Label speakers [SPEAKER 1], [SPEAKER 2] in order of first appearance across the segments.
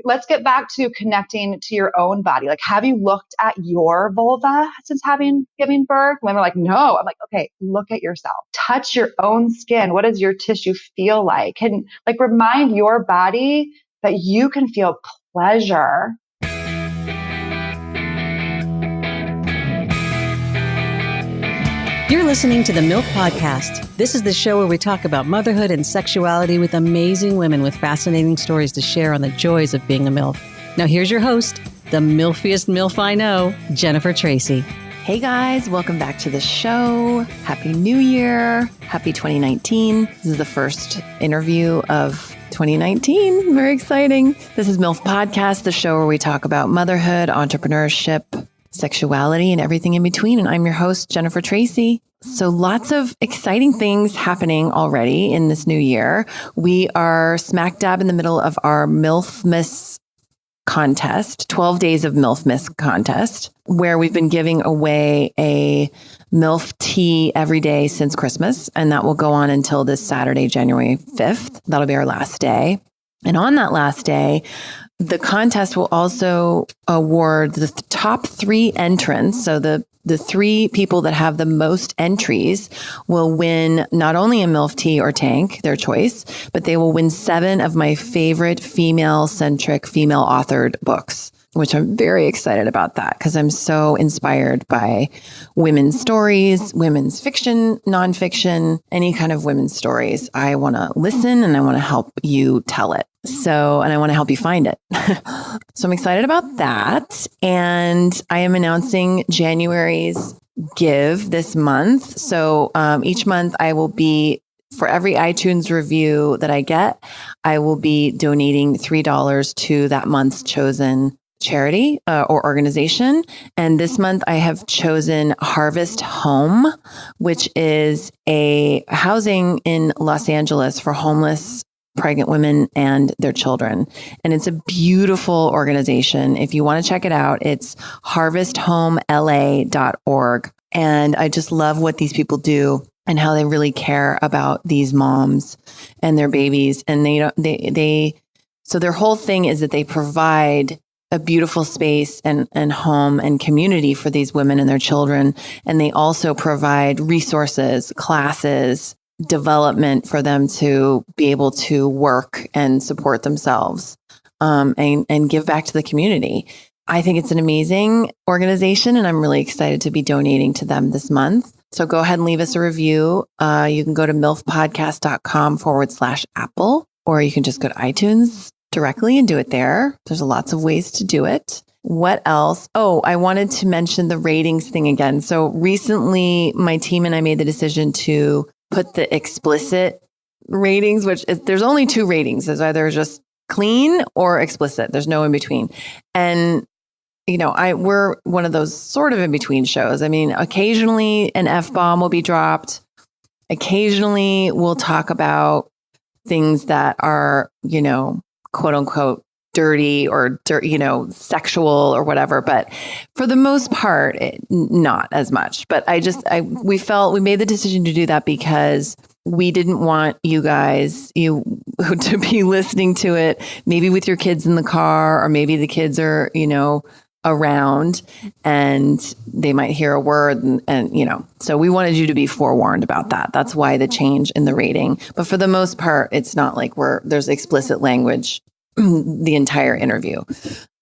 [SPEAKER 1] let's get back to connecting to your own body. Like, have you looked at your vulva since giving birth? Women are like, no. I'm like, okay, look at yourself. Touch your own skin. What does your tissue feel like? And like remind your body that you can feel pleasure.
[SPEAKER 2] You're listening to the MILF Podcast. This is the show where we talk about motherhood and sexuality with amazing women with fascinating stories to share on the joys of being a MILF. Now here's your host, the MILFiest MILF I know, Jennifer Tracy.
[SPEAKER 3] Hey guys, welcome back to the show. Happy New Year. Happy 2019. This is the first interview of 2019. Very exciting. This is MILF Podcast, the show where we talk about motherhood, entrepreneurship, sexuality, and everything in between. And I'm your host, Jennifer Tracy. So lots of exciting things happening already in this new year. We are smack dab in the middle of our MILF-mas contest, 12 Days of MILF-mas contest, where we've been giving away a MILF tea every day since Christmas. And that will go on until this Saturday, January 5th. That'll be our last day. And on that last day, the contest will also award the top 3 entrants. So the 3 people that have the most entries will win not only a MILF tea or tank, their choice, but they will win 7 of my favorite female-centric, female-authored books, which I'm very excited about that because I'm so inspired by women's stories, women's fiction, nonfiction, any kind of women's stories. I want to listen and I want to help you tell it. And I want to help you find it. So I'm excited about that. And I am announcing January's give this month. So each month I will be, for every iTunes review that I get, I will be donating $3 to that month's chosen charity or organization. And this month I have chosen Harvest Home, which is a housing in Los Angeles for homeless pregnant women and their children. And it's a beautiful organization. If you want to check it out, it's harvesthomela.org. And I just love what these people do and how they really care about these moms and their babies. And so their whole thing is that they provide a beautiful space and home and community for these women and their children. And they also provide resources, classes, development for them to be able to work and support themselves and give back to the community. I think it's an amazing organization and I'm really excited to be donating to them this month. So go ahead and leave us a review. You can go to milfpodcast.com/Apple, or you can just go to iTunes directly and do it there. There's lots of ways to do it. What else? Oh, I wanted to mention the ratings thing again. So recently my team and I made the decision to put the explicit ratings, which is, there's only 2 ratings. There's either just clean or explicit. There's no in between. And, we're one of those sort of in between shows. I mean, occasionally an F-bomb will be dropped. Occasionally we'll talk about things that are, quote unquote, dirty or sexual or whatever. But for the most part, not as much. But we made the decision to do that because we didn't want you guys to be listening to it, maybe with your kids in the car, or maybe the kids are, around and they might hear a word and so we wanted you to be forewarned about that. That's why the change in the rating. But for the most part, it's not like there's explicit language the entire interview.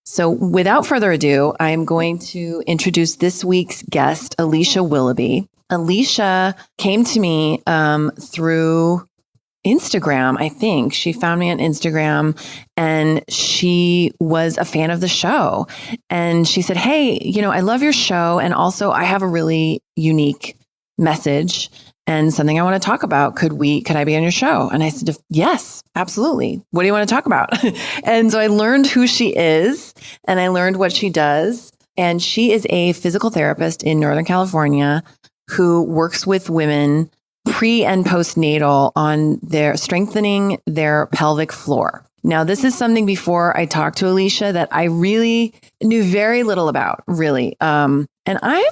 [SPEAKER 3] So without further ado, I'm going to introduce this week's guest, Alicia Willoughby. Alicia came to me through Instagram, I think. She found me on Instagram and she was a fan of the show. And she said, hey, I love your show. And also I have a really unique message and something I want to talk about. Could I be on your show? And I said, yes, absolutely. What do you want to talk about? And so I learned who she is and I learned what she does. And she is a physical therapist in Northern California who works with women pre and postnatal on their strengthening their pelvic floor. Now, this is something before I talked to Alicia that I really knew very little about, really. And I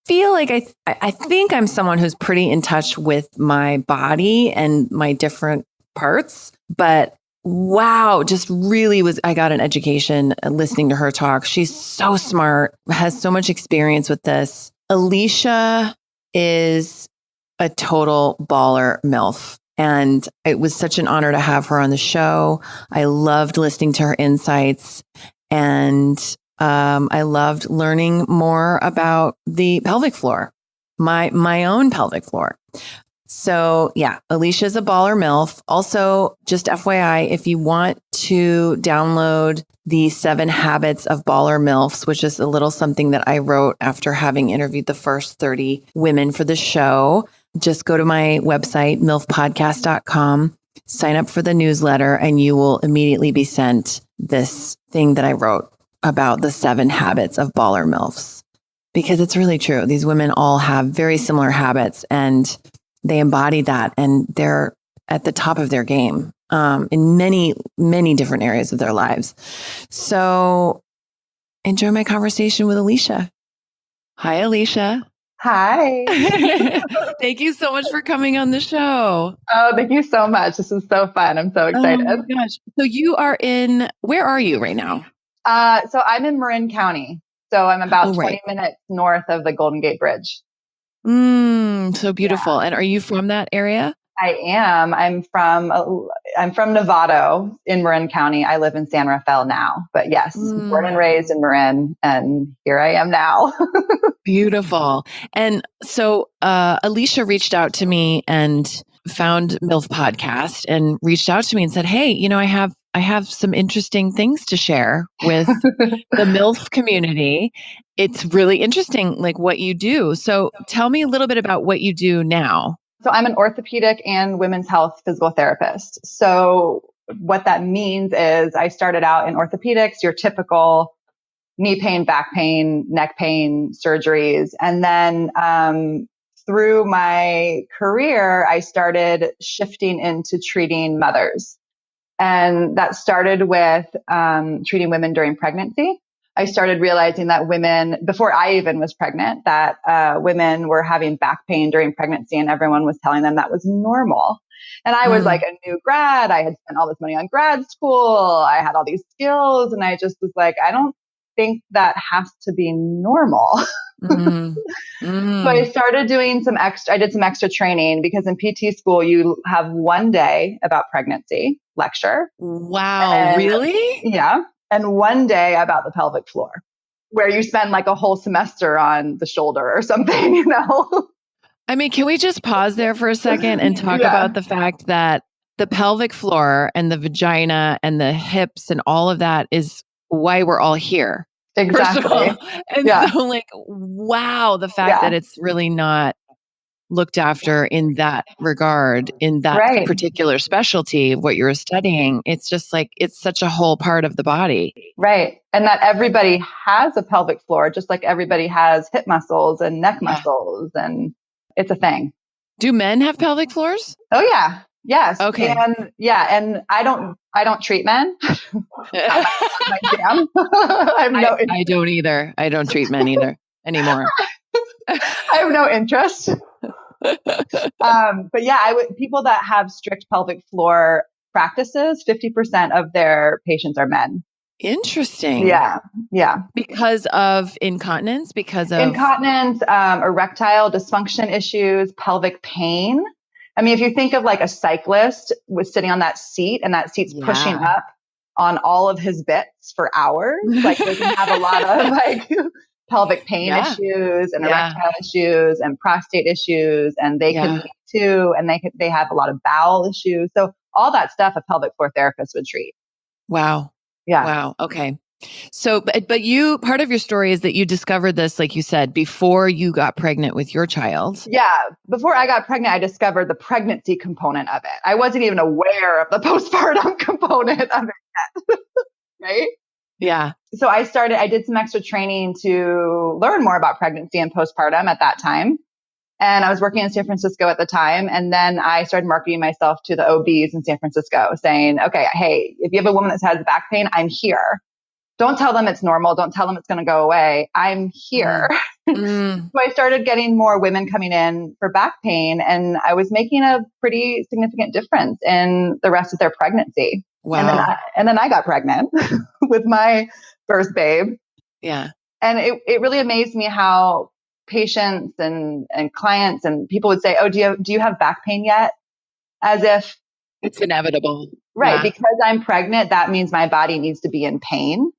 [SPEAKER 3] feel like I think I'm someone who's pretty in touch with my body and my different parts, but wow, just really I got an education listening to her talk. She's so smart, has so much experience with this. Alicia is a total baller MILF. And it was such an honor to have her on the show. I loved listening to her insights, and I loved learning more about the pelvic floor, my own pelvic floor. So yeah, Alicia's a baller MILF. Also, just FYI, if you want to download the 7 Habits of Baller MILFs, which is a little something that I wrote after having interviewed the first 30 women for the show, just go to my website, milfpodcast.com, sign up for the newsletter, and you will immediately be sent this thing that I wrote about the 7 habits of baller MILFs. Because it's really true. These women all have very similar habits, and they embody that, and they're at the top of their game in many, many different areas of their lives. So enjoy my conversation with Alicia. Hi, Alicia.
[SPEAKER 1] Hi.
[SPEAKER 3] Thank you so much for coming on the show.
[SPEAKER 1] Oh, thank you so much. This is so fun. I'm so excited.
[SPEAKER 3] Oh my gosh. So you are where are you right now?
[SPEAKER 1] So I'm in Marin County. So I'm about 20 minutes north of the Golden Gate Bridge.
[SPEAKER 3] So beautiful. Yeah. And are you from that area?
[SPEAKER 1] I am. I'm from Novato in Marin County. I live in San Rafael now, but yes, born and raised in Marin, and here I am now.
[SPEAKER 3] Beautiful. And so Alicia reached out to me and found MILF podcast and reached out to me and said, "Hey, I have some interesting things to share with the MILF community. It's really interesting, like what you do. So tell me a little bit about what you do now."
[SPEAKER 1] So I'm an orthopedic and women's health physical therapist. So what that means is I started out in orthopedics, your typical knee pain, back pain, neck pain surgeries. And then through my career, I started shifting into treating mothers. And that started with treating women during pregnancy. I started realizing that women, before I even was pregnant, that women were having back pain during pregnancy, and everyone was telling them that was normal. And I was like a new grad. I had spent all this money on grad school. I had all these skills, and I just was like, I don't think that has to be normal. So I started doing I did some extra training, because in PT school, you have one day about pregnancy lecture.
[SPEAKER 3] Wow. Really?
[SPEAKER 1] Yeah. And one day about the pelvic floor, where you spend like a whole semester on the shoulder or something,
[SPEAKER 3] I mean, can we just pause there for a second and talk about the fact that the pelvic floor and the vagina and the hips and all of that is why we're all here.
[SPEAKER 1] Exactly.
[SPEAKER 3] And so like, wow, the fact that it's really not looked after in that regard, in that particular specialty of what you're studying. It's just like, it's such a whole part of the body.
[SPEAKER 1] Right. And that everybody has a pelvic floor, just like everybody has hip muscles and neck muscles. And it's a thing.
[SPEAKER 3] Do men have pelvic floors?
[SPEAKER 1] Oh yeah. Yes.
[SPEAKER 3] Okay.
[SPEAKER 1] And I don't treat men. I
[SPEAKER 3] don't either. I don't treat men either anymore.
[SPEAKER 1] I have no interest. But yeah, people that have strict pelvic floor practices, 50% of their patients are men.
[SPEAKER 3] Interesting.
[SPEAKER 1] Yeah. Yeah.
[SPEAKER 3] Because of incontinence,
[SPEAKER 1] erectile dysfunction issues, pelvic pain. I mean, if you think of like a cyclist was sitting on that seat, and that seat's pushing up on all of his bits for hours, like they can have a lot of like pelvic pain issues and erectile issues and prostate issues, and they can lead to, and they have a lot of bowel issues. So all that stuff a pelvic floor therapist would treat.
[SPEAKER 3] Wow. Yeah. Wow. Okay. So, but you, part of your story is that you discovered this, like you said, before you got pregnant with your child.
[SPEAKER 1] Yeah. Before I got pregnant, I discovered the pregnancy component of it. I wasn't even aware of the postpartum component of it yet. Right?
[SPEAKER 3] Yeah.
[SPEAKER 1] So I did some extra training to learn more about pregnancy and postpartum at that time. And I was working in San Francisco at the time. And then I started marketing myself to the OBs in San Francisco, saying, okay, hey, if you have a woman that has back pain, I'm here. Don't tell them it's normal. Don't tell them it's going to go away. I'm here. So I started getting more women coming in for back pain, and I was making a pretty significant difference in the rest of their pregnancy.
[SPEAKER 3] Wow.
[SPEAKER 1] And then I got pregnant with my first babe.
[SPEAKER 3] Yeah.
[SPEAKER 1] And it really amazed me how patients and clients and people would say, "Oh, do you have back pain yet?" As if
[SPEAKER 3] it's inevitable.
[SPEAKER 1] Right.
[SPEAKER 3] Yeah.
[SPEAKER 1] Because I'm pregnant, that means my body needs to be in pain,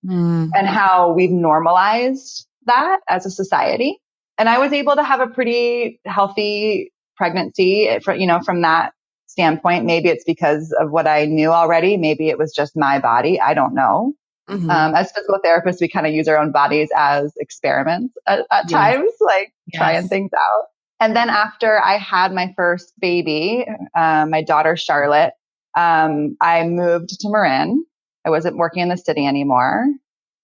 [SPEAKER 3] Mm.
[SPEAKER 1] and how we've normalized that as a society. And I was able to have a pretty healthy pregnancy from that standpoint. Maybe it's because of what I knew already. Maybe it was just my body. I don't know.
[SPEAKER 3] Mm-hmm.
[SPEAKER 1] As physical therapists, we kind of use our own bodies as experiments at
[SPEAKER 3] Yes.
[SPEAKER 1] times, like
[SPEAKER 3] Yes.
[SPEAKER 1] trying things out. And then after I had my first baby, my daughter, Charlotte, I moved to Marin. I wasn't working in the city anymore.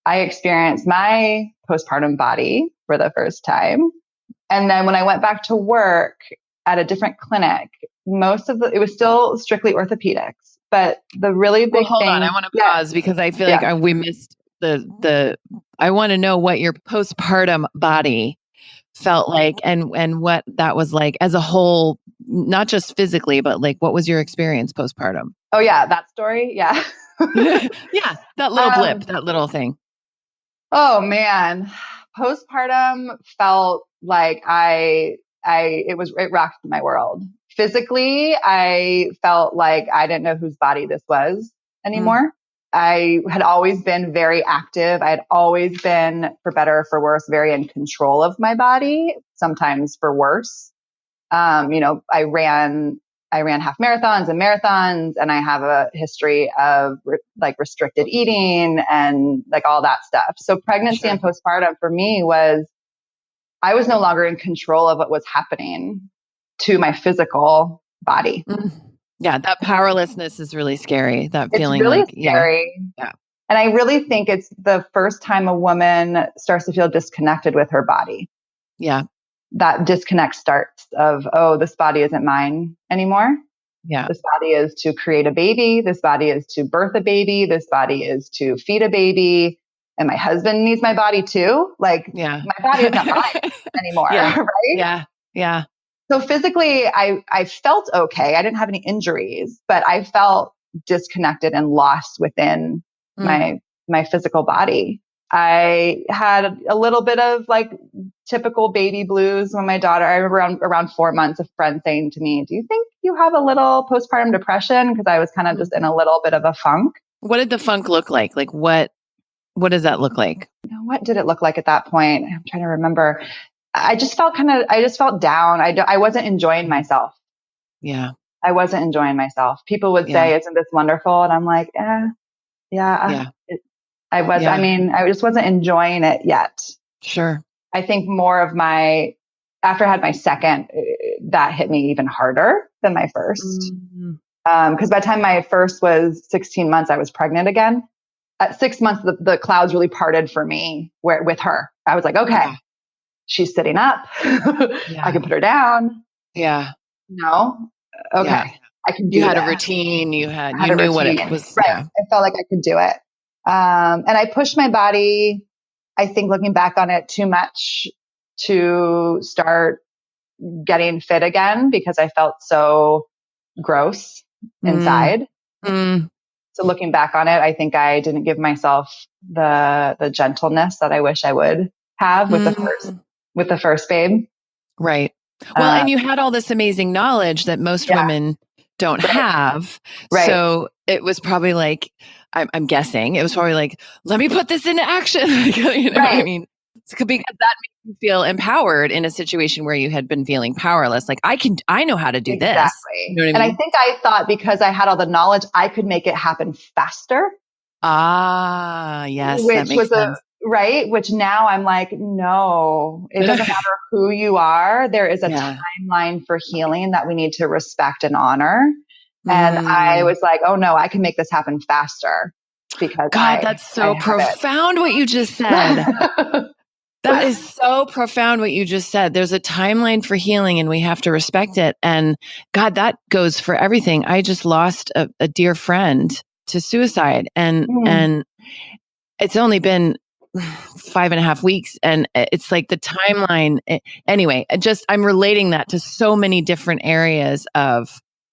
[SPEAKER 1] I experienced my postpartum body for the first time. And then when I went back to work at a different clinic, it was still strictly orthopedics. But the really big
[SPEAKER 3] hold
[SPEAKER 1] thing.
[SPEAKER 3] on, I want to pause because I feel like we missed I want to know what your postpartum body felt like and what that was like as a whole, not just physically, but like what was your experience postpartum?
[SPEAKER 1] Oh yeah, that story. Yeah.
[SPEAKER 3] Yeah. That little blip, that little thing.
[SPEAKER 1] Oh man. Postpartum felt like it rocked my world. Physically, I felt like I didn't know whose body this was anymore. I had always been very active. I had always been, for better or for worse, very in control of my body, sometimes for worse. I ran half marathons and marathons, and I have a history of restricted eating and like all that stuff. So pregnancy and postpartum for me I was no longer in control of what was happening to my physical body.
[SPEAKER 3] Yeah, that powerlessness is really scary. That feeling,
[SPEAKER 1] it's really
[SPEAKER 3] like
[SPEAKER 1] scary.
[SPEAKER 3] Yeah.
[SPEAKER 1] And I really think it's the first time a woman starts to feel disconnected with her body.
[SPEAKER 3] Yeah.
[SPEAKER 1] That disconnect starts of, oh, this body isn't mine anymore.
[SPEAKER 3] Yeah.
[SPEAKER 1] This body is to create a baby. This body is to birth a baby. This body is to feed a baby. And my husband needs my body too. Like, my body is not mine anymore.
[SPEAKER 3] Yeah.
[SPEAKER 1] Right?
[SPEAKER 3] Yeah. Yeah.
[SPEAKER 1] So physically, I felt okay. I didn't have any injuries, but I felt disconnected and lost within my physical body. I had a little bit of like typical baby blues when my daughter, I remember around 4 months, a friend saying to me, "Do you think you have a little postpartum depression?" Because I was kind of just in a little bit of a funk.
[SPEAKER 3] What did the funk look like? Like what does that look like?
[SPEAKER 1] What did it look like at that point? I'm trying to remember. I just felt down. I wasn't enjoying myself.
[SPEAKER 3] Yeah.
[SPEAKER 1] I wasn't enjoying myself. People would say, "Isn't this wonderful?" And I'm like, yeah. I mean, I just wasn't enjoying it yet.
[SPEAKER 3] Sure.
[SPEAKER 1] I think more of after I had my second, that hit me even harder than my first. Because by the time my first was 16 months, I was pregnant again. At 6 months, the clouds really parted for me with her. I was like, okay, she's sitting up. I can put her down.
[SPEAKER 3] Yeah.
[SPEAKER 1] No. Okay. Yeah. I can do
[SPEAKER 3] You had
[SPEAKER 1] this.
[SPEAKER 3] a routine. You knew what it was.
[SPEAKER 1] Right.
[SPEAKER 3] Yeah.
[SPEAKER 1] I felt like I could do it. And I pushed my body, I think looking back on it, too much to start getting fit again because I felt so gross inside. So looking back on it, I think I didn't give myself the gentleness that I wish I would have with the first babe.
[SPEAKER 3] Right. Well, and you had all this amazing knowledge that most women don't have.
[SPEAKER 1] Right.
[SPEAKER 3] So it was probably like, I'm guessing it was probably like, let me put this into action. You know what I mean? Because that made you feel empowered in a situation where you had been feeling powerless. Like I know how to do this.
[SPEAKER 1] Exactly.
[SPEAKER 3] You know what I mean?
[SPEAKER 1] And I think I thought because I had all the knowledge, I could make it happen faster.
[SPEAKER 3] Ah, yes. That makes sense.
[SPEAKER 1] Right. Which now I'm like, no, it doesn't matter who you are. There is a timeline for healing that we need to respect and honor. And I was like, oh no, I can make this happen faster because
[SPEAKER 3] that's so profound what you just said. That is so profound what you just said. There's a timeline for healing and we have to respect it. And God, that goes for everything. I just lost a dear friend to suicide and it's only been 5.5 weeks. And it's like the timeline. Anyway, I'm relating that to so many different areas of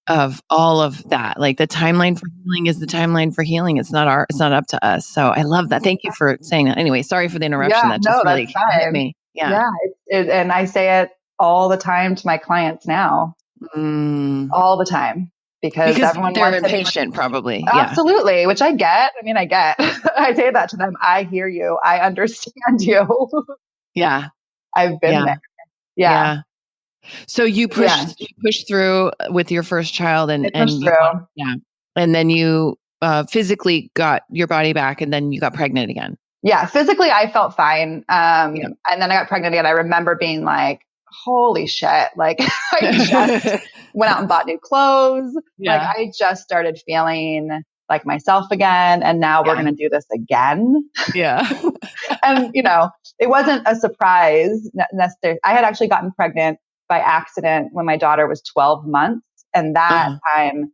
[SPEAKER 3] of all of that. Like the timeline for healing is the timeline for healing. It's not up to us. So I love that. Thank you for saying that. Anyway, sorry for the interruption.
[SPEAKER 1] Yeah,
[SPEAKER 3] That
[SPEAKER 1] no,
[SPEAKER 3] just
[SPEAKER 1] that's
[SPEAKER 3] really hit
[SPEAKER 1] fine.
[SPEAKER 3] me. Yeah.
[SPEAKER 1] Yeah. And I say it all the time to my clients now, all the time, because everyone
[SPEAKER 3] they're
[SPEAKER 1] wants to be
[SPEAKER 3] impatient, probably. Yeah.
[SPEAKER 1] absolutely, which I get. I mean, I get, I say that to them. I hear you. I understand you.
[SPEAKER 3] Yeah.
[SPEAKER 1] I've been
[SPEAKER 3] Yeah.
[SPEAKER 1] there. Yeah.
[SPEAKER 3] So you pushed through with your first child
[SPEAKER 1] I pushed
[SPEAKER 3] you
[SPEAKER 1] through.
[SPEAKER 3] and then you physically got your body back and then you got pregnant again.
[SPEAKER 1] Yeah. Physically, I felt fine. And then I got pregnant again. I remember being like, holy shit. Like I just went out and bought new clothes.
[SPEAKER 3] Yeah.
[SPEAKER 1] Like I just started feeling like myself again. And now we're going to do this again.
[SPEAKER 3] Yeah.
[SPEAKER 1] And, it wasn't a surprise necessarily. I had actually gotten pregnant by accident when my daughter was 12 months. And that time,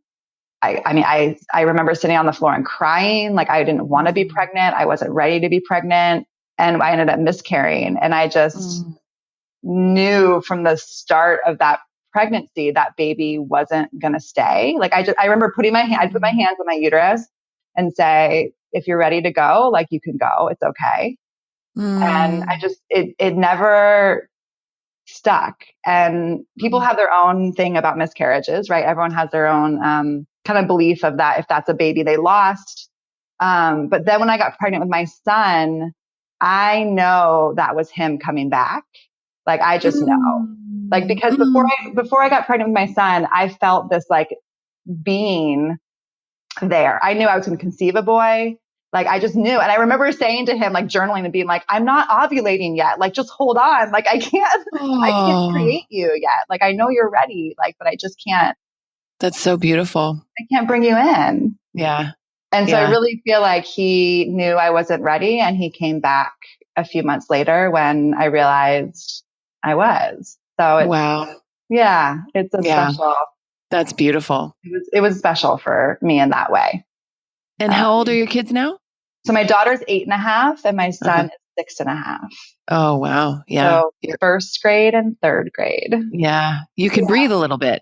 [SPEAKER 1] I remember sitting on the floor and crying. Like I didn't want to be pregnant. I wasn't ready to be pregnant. And I ended up miscarrying. And I just knew from the start of that pregnancy, that baby wasn't going to stay. Like I remember I'd put my hands on my uterus and say, if you're ready to go, like you can go, it's okay. And it never stuck. And people have their own thing about miscarriages, right? Everyone has their own kind of belief of that, if that's a baby they lost. But then when I got pregnant with my son, I know that was him coming back. Like I just know, like, because before I got pregnant with my son, I felt this like being there. I knew I was going to conceive a boy. Like I just knew. And I remember saying to him, like journaling and being like, I'm not ovulating yet. Like just hold on. Like I can't create you yet. Like I know you're ready. Like, but I just can't.
[SPEAKER 3] That's so beautiful.
[SPEAKER 1] I can't bring you in.
[SPEAKER 3] Yeah.
[SPEAKER 1] And so I really feel like he knew I wasn't ready, and he came back a few months later when I realized I was. So
[SPEAKER 3] wow.
[SPEAKER 1] Yeah, it's a special.
[SPEAKER 3] That's beautiful.
[SPEAKER 1] It was special for me in that way.
[SPEAKER 3] And how old are your kids now?
[SPEAKER 1] So my daughter's 8.5 and my son is 6.5.
[SPEAKER 3] Oh, wow. Yeah.
[SPEAKER 1] So first grade and third grade.
[SPEAKER 3] Yeah. You can breathe a little bit.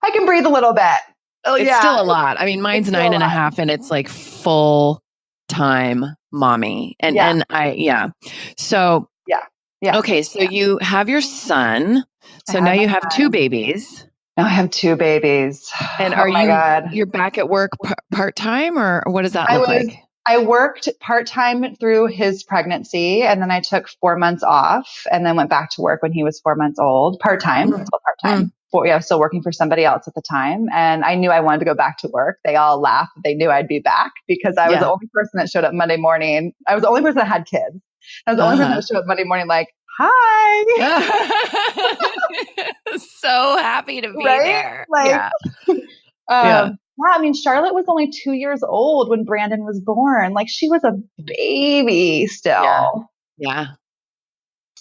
[SPEAKER 1] I can breathe a little bit. Oh,
[SPEAKER 3] it's still a lot. I mean, mine's 9.5 and it's like full time mommy. So, okay. So you have your son. So now you have two babies.
[SPEAKER 1] Now I have two babies.
[SPEAKER 3] And you're back at work part-time, or what does that look like?
[SPEAKER 1] I worked part-time through his pregnancy, and then I took 4 months off and then went back to work when he was 4 months old, part-time, still part-time. Still working for somebody else at the time. And I knew I wanted to go back to work. They all laughed. They knew I'd be back because I was the only person that showed up Monday morning. I was the only person that had kids. I was the only person that showed up Monday morning like, hi.
[SPEAKER 3] So happy to be there.
[SPEAKER 1] I mean, Charlotte was only 2 years old when Brandon was born. Like she was a baby still.
[SPEAKER 3] Yeah.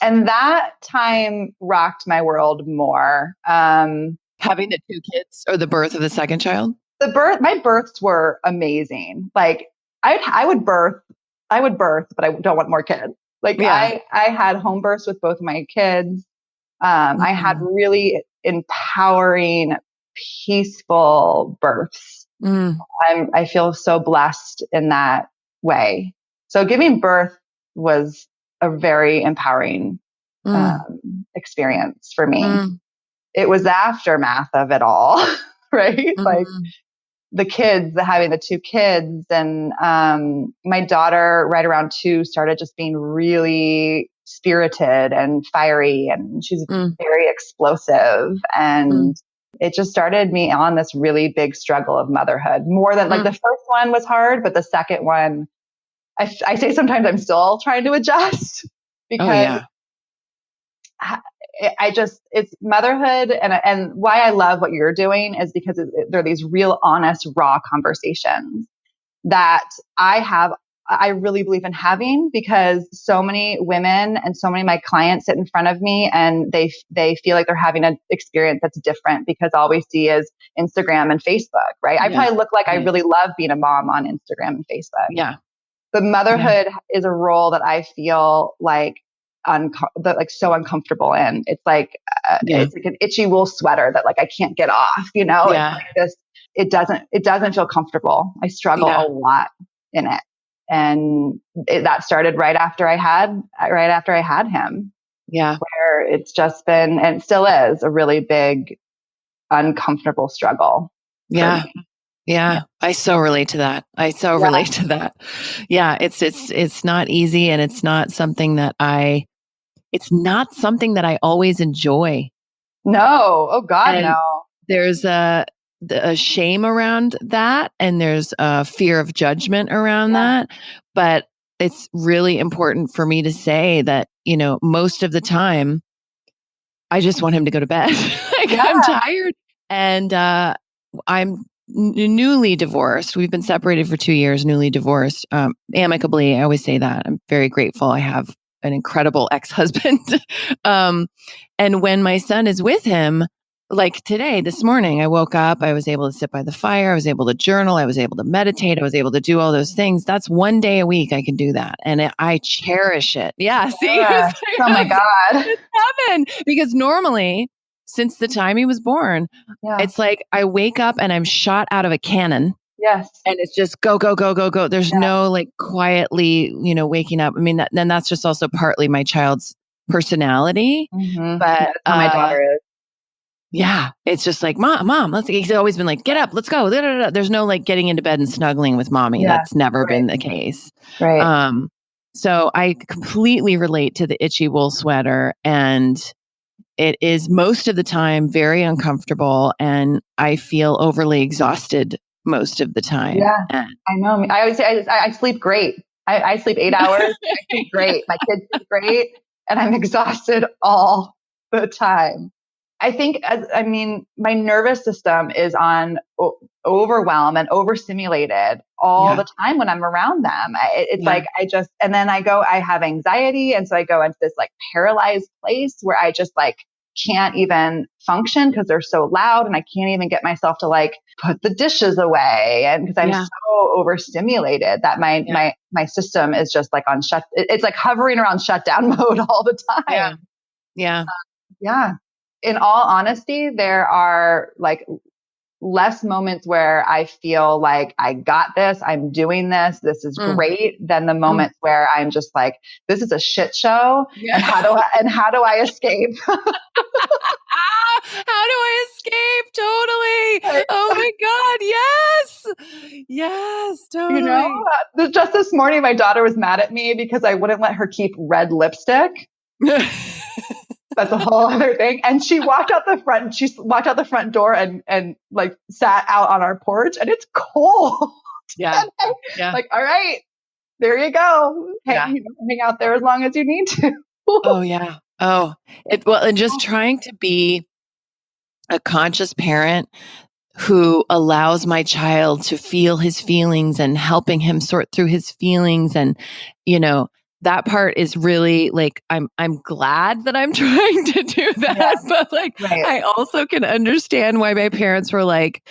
[SPEAKER 1] And that time rocked my world more. Having
[SPEAKER 3] the two kids or the birth of the second child?
[SPEAKER 1] My births were amazing. Like I would birth, but I don't want more kids. Like I had home births with both of my kids. I had really empowering, peaceful births. I feel so blessed in that way. So giving birth was a very empowering experience for me. It was the aftermath of it all, right? Like the kids, having the two kids, and my daughter right around 2 started just being really spirited and fiery, and she's very explosive. And it just started me on this really big struggle of motherhood. More than like the first one was hard, but the second one, I say sometimes I'm still trying to adjust because it's motherhood. And why I love what you're doing is because there are these real, honest, raw conversations that I really believe in having, because so many women and so many of my clients sit in front of me and they feel like they're having an experience that's different because all we see is Instagram and Facebook, right? I probably look like I really love being a mom on Instagram and Facebook.
[SPEAKER 3] Yeah.
[SPEAKER 1] But motherhood is a role that I feel like like so uncomfortable in. It's like it's like an itchy wool sweater that like I can't get off, you know?
[SPEAKER 3] Yeah.
[SPEAKER 1] It's like this, it doesn't feel comfortable. I struggle a lot in it. And that started right after I had him.
[SPEAKER 3] Yeah.
[SPEAKER 1] Where it's just been, and it still is, a really big uncomfortable struggle.
[SPEAKER 3] Yeah. Yeah. I so relate to that. Relate to that. Yeah. It's not easy, and it's not something that I always enjoy.
[SPEAKER 1] No. Oh God,
[SPEAKER 3] and
[SPEAKER 1] no.
[SPEAKER 3] There's a shame around that, and there's a fear of judgment around that. But it's really important for me to say that, most of the time I just want him to go to bed. I'm tired, and I'm newly divorced. We've been separated for 2 years, newly divorced, amicably. I always say that. I'm very grateful. I have an incredible ex-husband. And when my son is with him, like today, this morning, I woke up, I was able to sit by the fire. I was able to journal. I was able to meditate. I was able to do all those things. That's one day a week I can do that. And I cherish it. Yeah. See?
[SPEAKER 1] Oh my God.
[SPEAKER 3] It's heaven. Because normally, since the time he was born, it's like I wake up and I'm shot out of a cannon.
[SPEAKER 1] Yes.
[SPEAKER 3] And it's just go, go, go, go, go. There's no like quietly, waking up. I mean, then that's just also partly my child's personality.
[SPEAKER 1] Mm-hmm.
[SPEAKER 3] But
[SPEAKER 1] that's how my daughter is.
[SPEAKER 3] Yeah. It's just like, mom, he's always been like, get up, let's go. There's no like getting into bed and snuggling with mommy. That's never been the case.
[SPEAKER 1] Right.
[SPEAKER 3] So I completely relate to the itchy wool sweater, and it is most of the time very uncomfortable, and I feel overly exhausted most of the time.
[SPEAKER 1] Yeah, I know. I always say I sleep great. I sleep 8 hours. I sleep great. My kids sleep great, and I'm exhausted all the time. I think, my nervous system is on overwhelm and overstimulated all the time when I'm around them. It's like and then I have anxiety. And so I go into this like paralyzed place where I just like can't even function because they're so loud, and I can't even get myself to like put the dishes away. And because I'm so overstimulated that my system is just like on shut. It's like hovering around shutdown mode all the time. Yeah. In all honesty, there are like less moments where I feel like I got this, I'm doing this, this is great, than the moments where I'm just like, this is a shit show. And how do I escape?
[SPEAKER 3] How do I escape? Totally. Oh my God. Yes, totally.
[SPEAKER 1] Just this morning, my daughter was mad at me because I wouldn't let her keep red lipstick. That's a whole other thing. And she walked out the front door and like sat out on our porch, and it's cold.
[SPEAKER 3] Yeah.
[SPEAKER 1] Like, all right, there you go. Hang out there as long as you need to.
[SPEAKER 3] Oh yeah. Oh, and just trying to be a conscious parent who allows my child to feel his feelings and helping him sort through his feelings. And, that part is really like, I'm glad that I'm trying to do that, but like, I also can understand why my parents were like,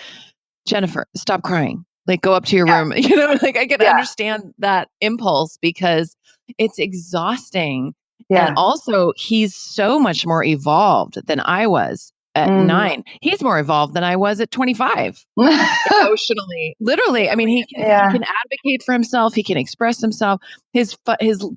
[SPEAKER 3] Jennifer, stop crying. Like, go up to your room. Like I can understand that impulse because it's exhausting. Yeah. And also he's so much more evolved than I was at 9. He's more evolved than I was at 25 emotionally, literally. I mean, he can advocate for himself. He can express himself. His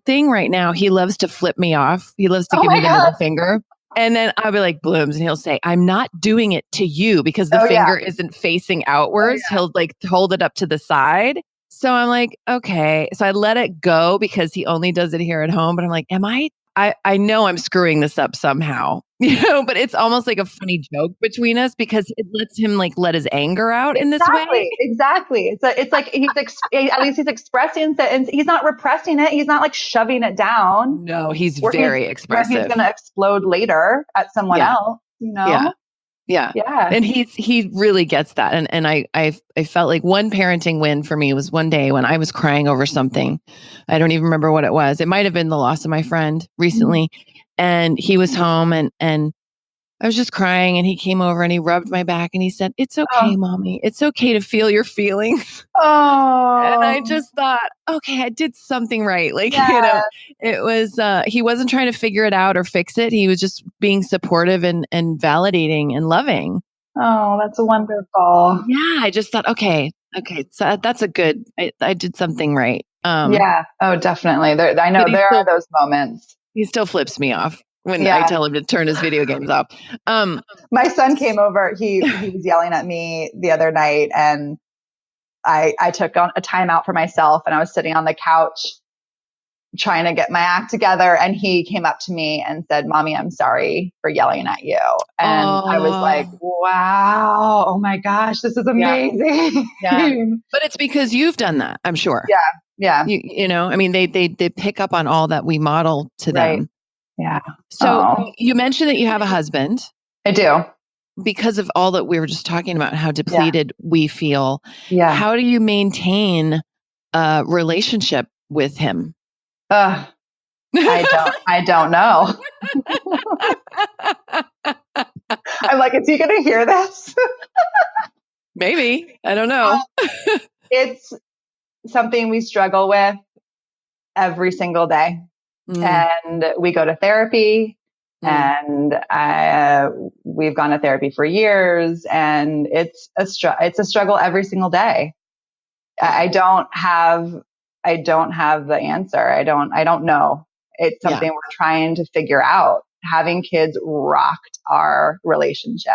[SPEAKER 3] thing right now, he loves to flip me off. He loves to give me the middle finger. And then I'll be like, Blooms. And he'll say, I'm not doing it to you because the finger isn't facing outwards. He'll like hold it up to the side. So I'm like, okay. So I let it go because he only does it here at home. But I'm like, I know I'm screwing this up somehow, but it's almost like a funny joke between us because it lets him like let his anger out in this way.
[SPEAKER 1] Exactly. It's like at least he's expressing it, and he's not repressing it. He's not like shoving it down.
[SPEAKER 3] No, he's very expressive.
[SPEAKER 1] He's going to explode later at someone else,
[SPEAKER 3] Yeah. And he really gets that. And I felt like one parenting win for me was one day when I was crying over something. I don't even remember what it was. It might've been the loss of my friend recently. And he was home and I was just crying and he came over and he rubbed my back and he said, "It's okay,
[SPEAKER 1] Oh.
[SPEAKER 3] mommy. It's okay to feel your feelings." And I
[SPEAKER 1] Oh.
[SPEAKER 3] just thought, okay, I did something right. Like,
[SPEAKER 1] Yeah.
[SPEAKER 3] it was, he wasn't trying to figure it out or fix it. He was just being supportive and validating and loving.
[SPEAKER 1] Oh, that's wonderful.
[SPEAKER 3] Yeah. I just thought, okay. So that's I did something right.
[SPEAKER 1] Yeah. Oh, definitely. I know
[SPEAKER 3] But
[SPEAKER 1] there are those moments.
[SPEAKER 3] he still flips me off when I
[SPEAKER 1] Yeah.
[SPEAKER 3] tell him to turn his video games off.
[SPEAKER 1] My son came over. He was yelling at me the other night, and I took on a time out for myself, and I was sitting on the couch trying to get my act together. And he came up to me and said, "Mommy, I'm sorry for yelling at you." And I was like, wow, oh my gosh, this is amazing.
[SPEAKER 3] Yeah. But it's because you've done that, I'm sure.
[SPEAKER 1] Yeah. Yeah.
[SPEAKER 3] You know, I mean, they pick up on all that we model to
[SPEAKER 1] Right.
[SPEAKER 3] them.
[SPEAKER 1] Yeah.
[SPEAKER 3] So you mentioned that you have a husband.
[SPEAKER 1] I do.
[SPEAKER 3] Because of all that we were just talking about, how depleted we feel.
[SPEAKER 1] Yeah.
[SPEAKER 3] How do you maintain a relationship with him?
[SPEAKER 1] I don't know. I'm like, is he going to hear this?
[SPEAKER 3] Maybe. I don't know.
[SPEAKER 1] It's something we struggle with every single day. And we go to therapy, and we've gone to therapy for years, and it's a struggle every single day. I don't have the answer. I don't know. It's something we're trying to figure out. Having kids rocked our relationship.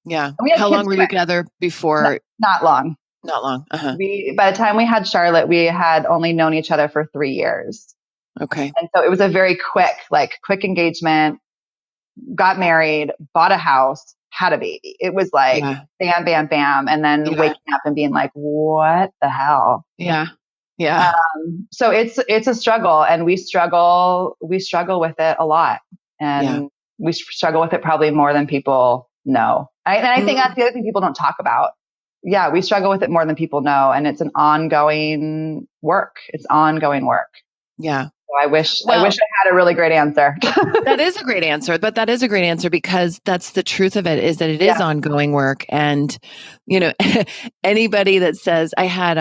[SPEAKER 3] Yeah. How long were you together before?
[SPEAKER 1] Not long.
[SPEAKER 3] Not long. Uh-huh.
[SPEAKER 1] By the time we had Charlotte, we had only known each other for 3 years.
[SPEAKER 3] Okay.
[SPEAKER 1] And so it was a very quick engagement, got married, bought a house, had a baby. It was like bam, bam, bam. And then waking up and being like, what the hell?
[SPEAKER 3] Yeah. Yeah.
[SPEAKER 1] So it's a struggle, and we struggle with it a lot. And we struggle with it probably more than people know. And I think that's the other thing people don't talk about. Yeah, we struggle with it more than people know. And it's an ongoing work.
[SPEAKER 3] Yeah.
[SPEAKER 1] So I wish I had a really great answer.
[SPEAKER 3] That is a great answer, but that is a great answer because that's the truth of it, is that it is ongoing work. And, anybody that says, I had,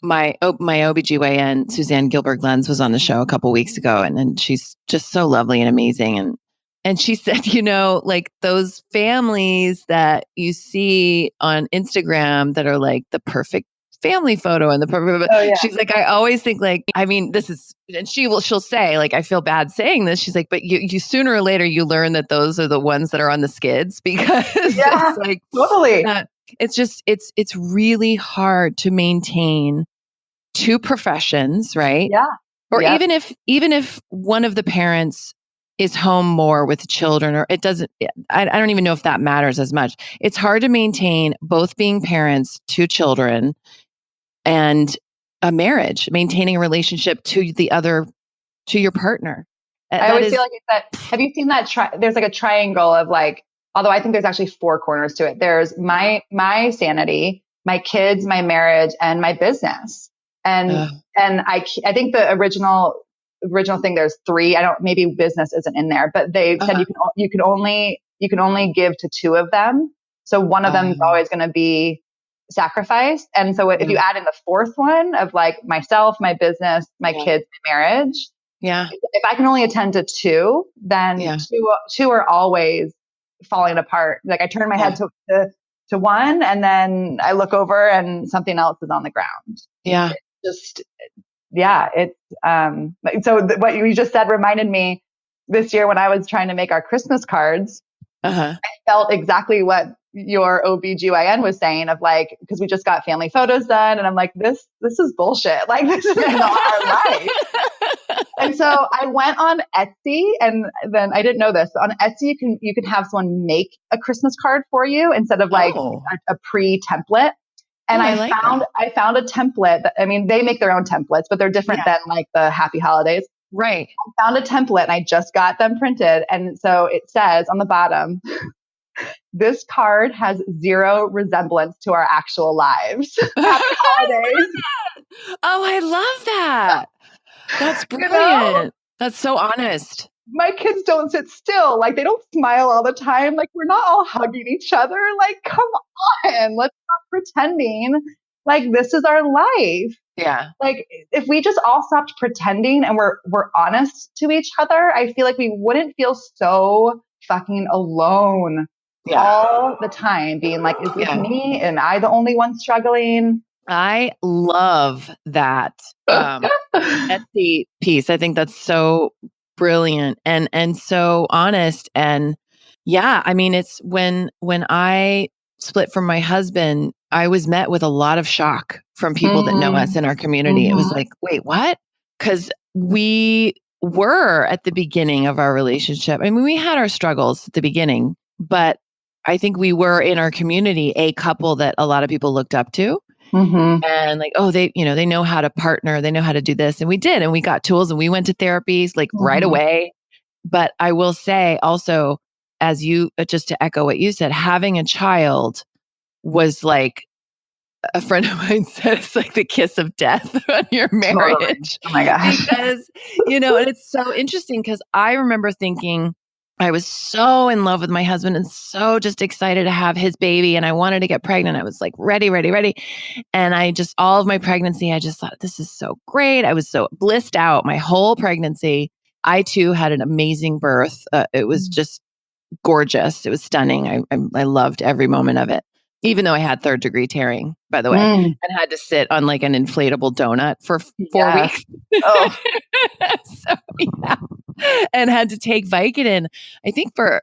[SPEAKER 3] my OBGYN, Suzanne Gilbert-Glenz, was on the show a couple weeks ago, and she's just so lovely and amazing. And she said, like those families that you see on Instagram that are like the perfect family photo and the perfect, she's like, I always think like, I mean, this is, and she'll say like, I feel bad saying this. She's like, but you sooner or later you learn that those are the ones that are on the skids, because it's like,
[SPEAKER 1] totally.
[SPEAKER 3] It's just, it's really hard to maintain two professions, right?
[SPEAKER 1] Yeah.
[SPEAKER 3] Or even if one of the parents is home more with children, or it doesn't, I don't even know if that matters as much. It's hard to maintain both being parents to children and a marriage, maintaining a relationship to your partner.
[SPEAKER 1] I always feel like it's that. Have you seen that? There's like a triangle of like, although I think there's actually 4 corners to it. There's my sanity, my kids, my marriage, and my business. And I think the original thing, there's 3. Maybe business isn't in there, but they said you can only give to 2 of them. So one of them is always going to be sacrificed. And so if you add in the 4th one of like myself, my business, my kids, my marriage.
[SPEAKER 3] Yeah.
[SPEAKER 1] If I can only attend to 2, then two are always falling apart. Like I turn my head to one, and then I look over and something else is on the ground.
[SPEAKER 3] Yeah.
[SPEAKER 1] So what you just said reminded me this year when I was trying to make our Christmas cards. I felt exactly what your OBGYN was saying of like, because we just got family photos done, and I'm like, this is bullshit. Like this is not our life. And so I went on Etsy, and then I didn't know this, but on Etsy you can have someone make a Christmas card for you instead of like a pre-template. And I found a template that, I mean, they make their own templates, but they're different than like the Happy Holidays.
[SPEAKER 3] Right.
[SPEAKER 1] I found a template and I just got them printed. And so it says on the bottom, this card has 0 resemblance to our actual lives. Happy holidays.
[SPEAKER 3] Oh, I love that. That's brilliant. That's so honest.
[SPEAKER 1] my kids don't sit still. Like they don't smile all the time. Like we're not all hugging each other. Like, come on, let's stop pretending like this is our life.
[SPEAKER 3] Yeah.
[SPEAKER 1] Like if we just all stopped pretending and we're honest to each other, I feel like we wouldn't feel so fucking alone all the time being like, is this me? Am I the only one struggling?
[SPEAKER 3] I love that Etsy piece. I think that's so brilliant and so honest. And yeah, I mean, it's when I split from my husband, I was met with a lot of shock from people that know us in our community. It was like, wait, what? Because we were at the beginning of our relationship. I mean, we had our struggles at the beginning, but I think we were in our community a couple that a lot of people looked up to. And like, oh, they know how to partner. They know how to do this. And we did. And we got tools and we went to therapies like right away. But I will say also, as you, just to echo what you said, having a child was like, a friend of mine said, it's like the kiss of death on your marriage.
[SPEAKER 1] Oh my gosh.
[SPEAKER 3] Because, and it's so interesting because I remember thinking, I was so in love with my husband and so just excited to have his baby. And I wanted to get pregnant. I was like, ready. And all of my pregnancy, I just thought, this is so great. I was so blissed out my whole pregnancy. I too had an amazing birth. It was just gorgeous. It was stunning. I loved every moment of it, even though I had 3rd-degree tearing, by the way, and had to sit on like an inflatable donut for 4 weeks.
[SPEAKER 1] Oh.
[SPEAKER 3] So yeah. And had to take Vicodin, I think for,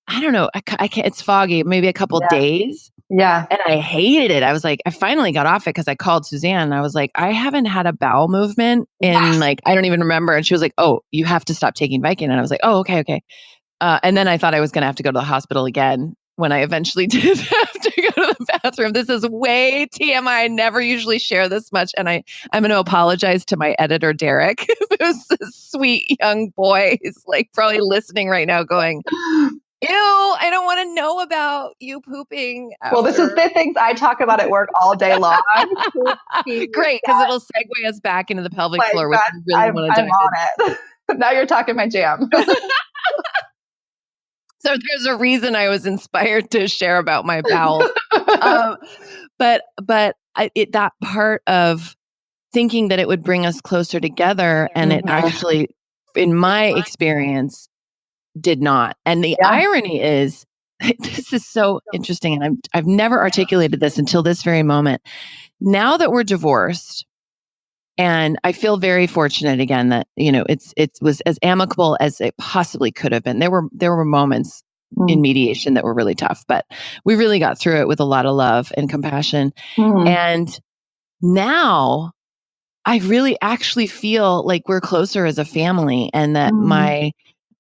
[SPEAKER 3] I don't know, I can't, it's foggy, maybe a couple days.
[SPEAKER 1] Yeah.
[SPEAKER 3] And I hated it. I was like, I finally got off it because I called Suzanne and I was like, I haven't had a bowel movement in like, I don't even remember. And she was like, oh, you have to stop taking Vicodin. And I was like, oh, okay. And then I thought I was going to have to go to the hospital again when I eventually did have to go to the bathroom. This is way TMI. I never usually share this much. And I'm going to apologize to my editor, Derek, who's this sweet young boy. He's like probably listening right now going, ew, I don't want to know about you pooping.
[SPEAKER 1] Well, this is the things I talk about at work all day long.
[SPEAKER 3] Great, because it'll segue us back into the pelvic floor, which we really want to dive
[SPEAKER 1] on it. Now you're talking my jam.
[SPEAKER 3] So there's a reason I was inspired to share about my bowels. But that part of thinking that it would bring us closer together, and it actually, in my experience, did not. And the irony is, this is so interesting, and I've never articulated this until this very moment. Now that we're divorced, and I feel very fortunate again that, it was as amicable as it possibly could have been. There were moments in mediation that were really tough, but we really got through it with a lot of love and compassion. And now I really actually feel like we're closer as a family, and that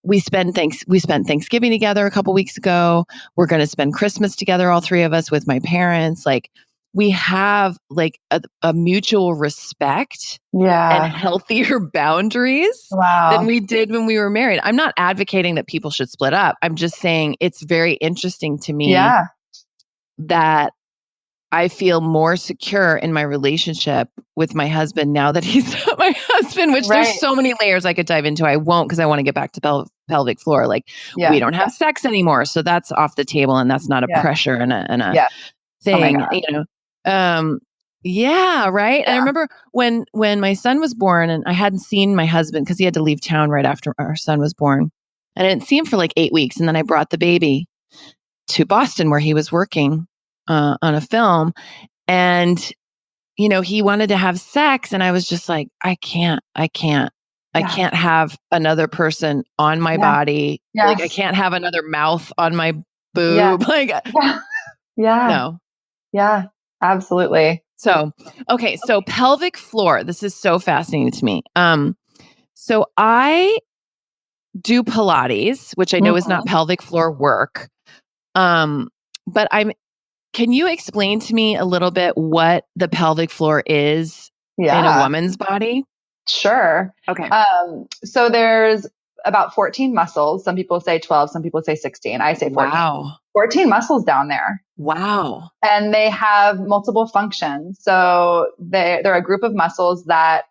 [SPEAKER 3] we spent Thanksgiving together a couple weeks ago. We're going to spend Christmas together, all 3 of us, with my parents. Like, we have like a mutual respect and healthier boundaries than we did when we were married. I'm not advocating that people should split up. I'm just saying it's very interesting to me that I feel more secure in my relationship with my husband now that he's not my husband, which there's so many layers I could dive into. I won't, because I want to get back to pelvic floor. Like, we don't have sex anymore. So that's off the table, and that's not a pressure and a thing, right. And I remember when my son was born, and I hadn't seen my husband because he had to leave town right after our son was born, and I didn't see him for like 8 weeks. And then I brought the baby to Boston, where he was working on a film, and he wanted to have sex, and I was just like, I can't have another person on my body. Like, I can't have another mouth on my boob. No.
[SPEAKER 1] Yeah, absolutely.
[SPEAKER 3] So, okay. So pelvic floor, this is so fascinating to me. So I do Pilates, which I know is not pelvic floor work. But can you explain to me a little bit what the pelvic floor is in a woman's body?
[SPEAKER 1] Sure.
[SPEAKER 3] Okay.
[SPEAKER 1] So there's about 14 muscles. Some people say 12, some people say 16. I say 14.
[SPEAKER 3] Wow.
[SPEAKER 1] 14 muscles down there.
[SPEAKER 3] Wow.
[SPEAKER 1] And they have multiple functions. So they're a group of muscles that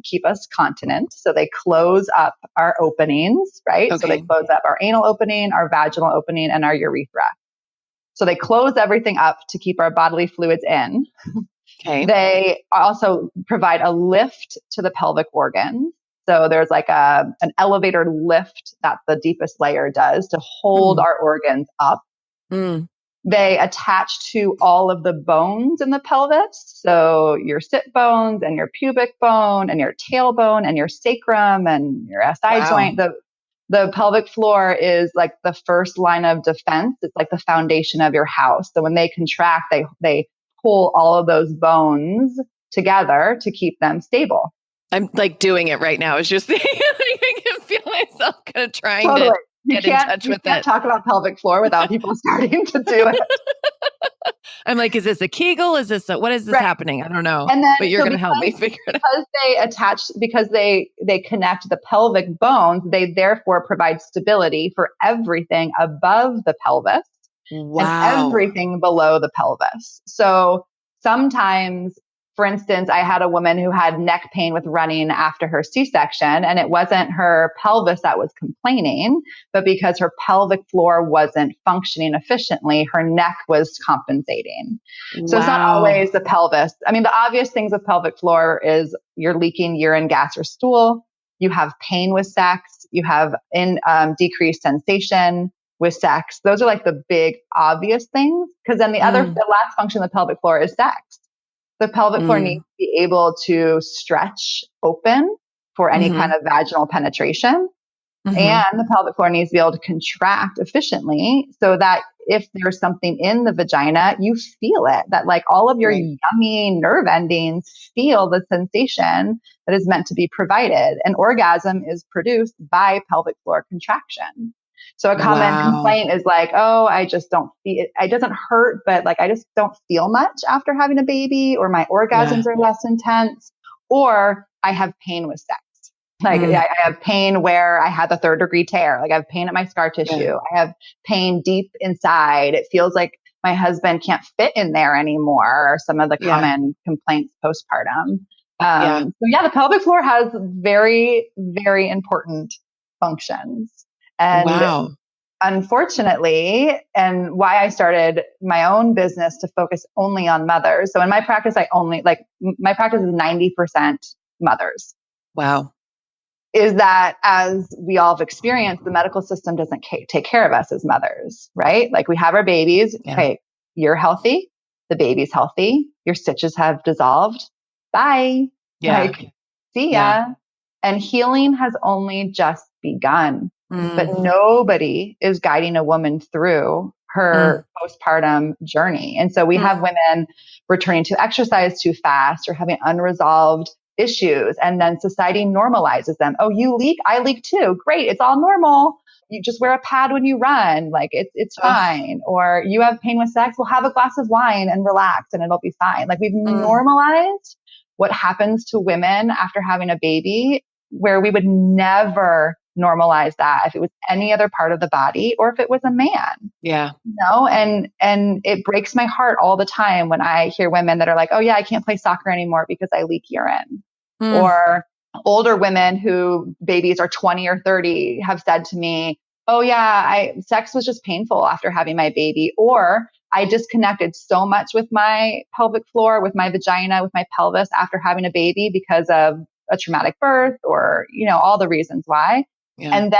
[SPEAKER 1] keep us continent. So they close up our openings, right?
[SPEAKER 3] Okay.
[SPEAKER 1] So they close up our anal opening, our vaginal opening, and our urethra. So they close everything up to keep our bodily fluids in.
[SPEAKER 3] Okay.
[SPEAKER 1] They also provide a lift to the pelvic organs. So there's like an elevator lift that the deepest layer does to hold our organs up.
[SPEAKER 3] Mm.
[SPEAKER 1] They attach to all of the bones in the pelvis. So your sit bones and your pubic bone and your tailbone and your sacrum and your SI joint. The pelvic floor is like the first line of defense. It's like the foundation of your house. So when they contract, they pull all of those bones together to keep them stable.
[SPEAKER 3] I'm like doing it right now. It's just, I can feel myself kind of trying
[SPEAKER 1] Totally.
[SPEAKER 3] to get in touch with
[SPEAKER 1] You can't
[SPEAKER 3] it.
[SPEAKER 1] talk about pelvic floor without people starting to do it.
[SPEAKER 3] I'm like, is this a Kegel? What is this happening? I don't know.
[SPEAKER 1] And then,
[SPEAKER 3] but you're going to help me figure it out.
[SPEAKER 1] Because they connect the pelvic bones, they therefore provide stability for everything above the pelvis and everything below the pelvis. So sometimes, for instance, I had a woman who had neck pain with running after her C-section, and it wasn't her pelvis that was complaining, but because her pelvic floor wasn't functioning efficiently, her neck was compensating. So it's not always the pelvis. I mean, the obvious things with pelvic floor is you're leaking urine, gas, or stool. You have pain with sex. You have decreased sensation with sex. Those are like the big obvious things. Because then the last function of the pelvic floor is sex. The pelvic floor needs to be able to stretch open for any kind of vaginal penetration. And the pelvic floor needs to be able to contract efficiently so that if there's something in the vagina, you feel it, that like all of your yummy nerve endings feel the sensation that is meant to be provided. And orgasm is produced by pelvic floor contraction. So a common complaint is like, oh, I just don't feel it doesn't hurt, but like, I just don't feel much after having a baby, or my orgasms are less intense, or I have pain with sex. Like I have pain where I had the 3rd-degree tear. Like I have pain at my scar tissue. I have pain deep inside. It feels like my husband can't fit in there anymore, are some of the common complaints postpartum. So the pelvic floor has very, very important functions. And unfortunately, and why I started my own business to focus only on mothers. So in my practice, my practice is 90% mothers.
[SPEAKER 3] Wow.
[SPEAKER 1] Is that, as we all have experienced, the medical system doesn't take care of us as mothers, right? Like we have our babies. Okay, you're healthy. The baby's healthy. Your stitches have dissolved. Bye. Like, see ya. And healing has only just begun. But nobody is guiding a woman through her postpartum journey. And so we have women returning to exercise too fast or having unresolved issues. And then society normalizes them. Oh, you leak? I leak too. Great. It's all normal. You just wear a pad when you run. Like it's fine. Or you have pain with sex. Well, have a glass of wine and relax and it'll be fine. Like we've normalized what happens to women after having a baby, where we would never normalize that if it was any other part of the body or if it was a man.
[SPEAKER 3] Yeah.
[SPEAKER 1] And it breaks my heart all the time when I hear women that are like, oh yeah, I can't play soccer anymore because I leak urine. Or older women who babies are 20 or 30 have said to me, oh yeah, sex was just painful after having my baby. Or I disconnected so much with my pelvic floor, with my vagina, with my pelvis after having a baby because of a traumatic birth or, all the reasons why. Yeah. And then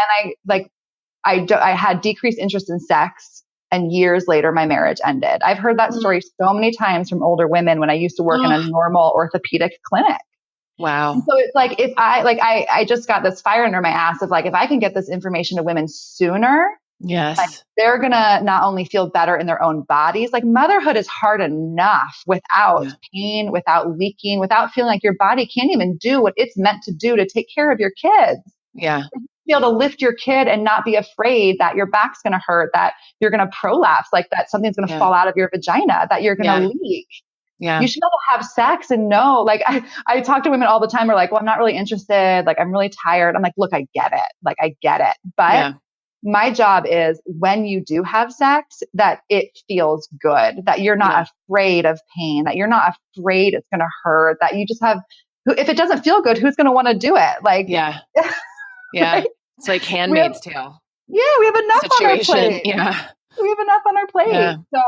[SPEAKER 1] I had decreased interest in sex, and years later, my marriage ended. I've heard that story so many times from older women when I used to work in a normal orthopedic clinic.
[SPEAKER 3] Wow.
[SPEAKER 1] And so it's like, if I just got this fire under my ass of like, if I can get this information to women sooner, like they're going to not only feel better in their own bodies, like motherhood is hard enough without pain, without leaking, without feeling like your body can't even do what it's meant to do to take care of your kids.
[SPEAKER 3] Yeah.
[SPEAKER 1] Be able to lift your kid and not be afraid that your back's going to hurt, that you're going to prolapse, like that something's going to fall out of your vagina, that you're going to leak. Yeah. You should be able to have sex and know, like I talk to women all the time who are like, well, I'm not really interested. Like, I'm really tired. I'm like, look, I get it. But my job is when you do have sex, that it feels good, that you're not afraid of pain, that you're not afraid it's going to hurt, that you just have, if it doesn't feel good, who's going to want to do it? Like,
[SPEAKER 3] Yeah.
[SPEAKER 1] right?
[SPEAKER 3] It's like
[SPEAKER 1] We have,
[SPEAKER 3] Handmaid's Tale
[SPEAKER 1] we have enough on our
[SPEAKER 3] situation.
[SPEAKER 1] plate.
[SPEAKER 3] Yeah.
[SPEAKER 1] We have enough on our plate.
[SPEAKER 3] Yeah.
[SPEAKER 1] So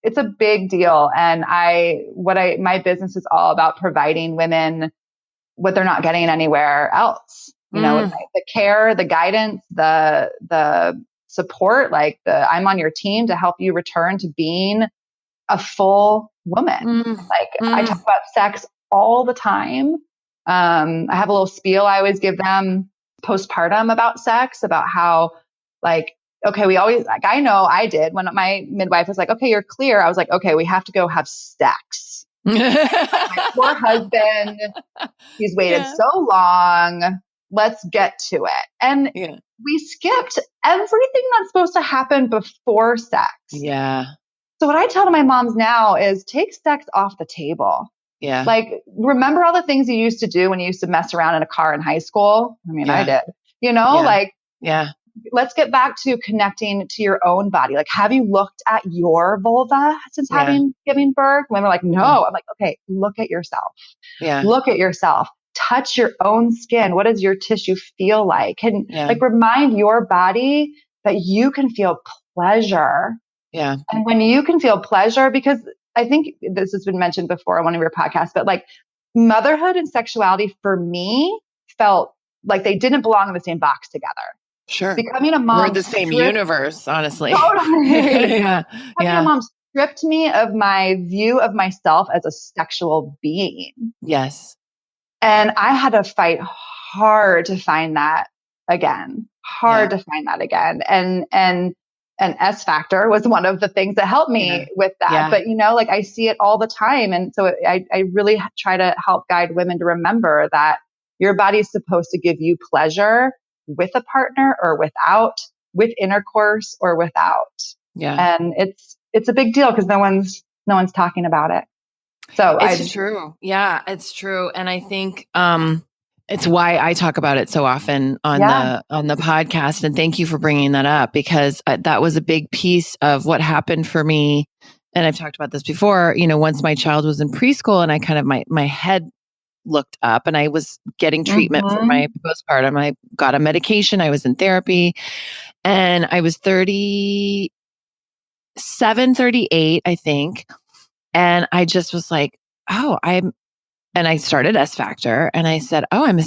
[SPEAKER 1] it's a big deal. And my business is all about providing women what they're not getting anywhere else. You know, the care, the guidance, the support, I'm on your team to help you return to being a full woman. I talk about sex all the time. I have a little spiel I always give them postpartum about sex, about how okay, I know I did when my midwife was like, okay, you're clear. I was like, okay, we have to go have sex. My poor husband, he's waited so long. Let's get to it. And we skipped everything that's supposed to happen before sex.
[SPEAKER 3] Yeah.
[SPEAKER 1] So what I tell to my moms now is take sex off the table.
[SPEAKER 3] Yeah.
[SPEAKER 1] Remember all the things you used to do when you used to mess around in a car in high school? I mean, I did, let's get back to connecting to your own body. Have you looked at your vulva since giving birth? Women are like, no. I'm like, okay, look at yourself.
[SPEAKER 3] Yeah.
[SPEAKER 1] Look at yourself. Touch your own skin. What does your tissue feel like? And remind your body that you can feel pleasure.
[SPEAKER 3] Yeah.
[SPEAKER 1] And when you can feel pleasure, because I think this has been mentioned before on one of your podcasts, but motherhood and sexuality for me felt like they didn't belong in the same box together.
[SPEAKER 3] Sure.
[SPEAKER 1] Becoming a mom.
[SPEAKER 3] We're the same universe, honestly.
[SPEAKER 1] Totally.
[SPEAKER 3] Yeah.
[SPEAKER 1] Becoming a mom stripped me of my view of myself as a sexual being.
[SPEAKER 3] Yes.
[SPEAKER 1] And I had to fight hard to find that again. And S Factor was one of the things that helped me with that.
[SPEAKER 3] Yeah.
[SPEAKER 1] But, I see it all the time. And so I really try to help guide women to remember that your body is supposed to give you pleasure with a partner or without, with intercourse or without.
[SPEAKER 3] Yeah.
[SPEAKER 1] And it's a big deal because no one's talking about it. So
[SPEAKER 3] it's true. Yeah, it's true. And I think, it's why I talk about it so often on the podcast. And thank you for bringing that up because that was a big piece of what happened for me. And I've talked about this before, once my child was in preschool and I kind of, my head looked up and I was getting treatment for my postpartum. I got a medication. I was in therapy and I was 37, 38, I think. And I just was like, and I started S Factor and I said, I'm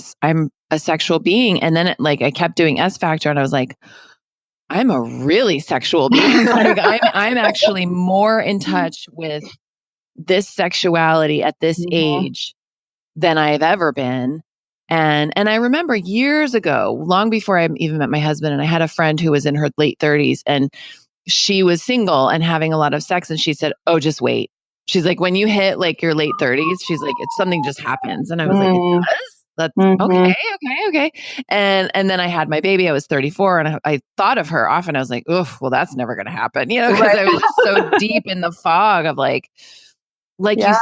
[SPEAKER 3] a sexual being. And then I kept doing S Factor and I was like, I'm a really sexual being. I'm actually more in touch with this sexuality at this age than I've ever been. And I remember years ago, long before I even met my husband, and I had a friend who was in her late 30s and she was single and having a lot of sex. And she said, oh, just wait. She's like, when you hit your late 30s, she's like, it's something just happens. And I was like, it does? That's okay. And then I had my baby. I was 34 and I thought of her often. I was like, oh, well, that's never going to happen. Because I was just so deep in the fog of you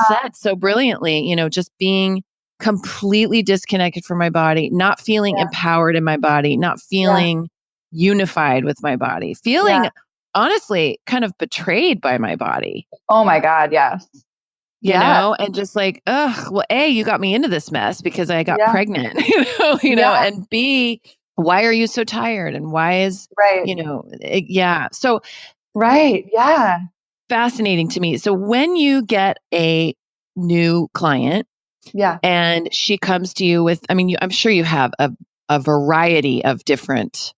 [SPEAKER 3] said so brilliantly, just being completely disconnected from my body, not feeling empowered in my body, not feeling unified with my body, feeling honestly kind of betrayed by my body.
[SPEAKER 1] Oh my God. Yes.
[SPEAKER 3] You know, and just well, A, you got me into this mess because I got pregnant, and B, why are you so tired? And why is, So,
[SPEAKER 1] Yeah.
[SPEAKER 3] Fascinating to me. So when you get a new client and she comes to you with, I'm sure you have a variety of different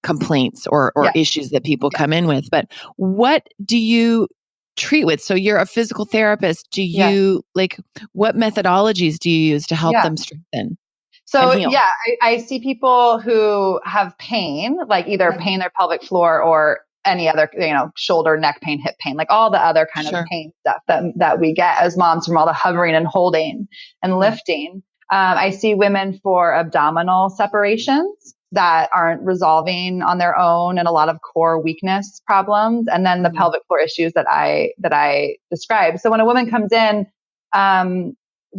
[SPEAKER 3] complaints or issues that people come in with, but what do you treat with? So you're a physical therapist. Do you what methodologies do you use to help them strengthen?
[SPEAKER 1] So I see people who have pain, either pain in their pelvic floor or any other, shoulder, neck pain, hip pain, all the other kind of pain stuff that we get as moms from all the hovering and holding and lifting. I see women for abdominal separations that aren't resolving on their own and a lot of core weakness problems. And then the pelvic floor issues that I described. So when a woman comes in,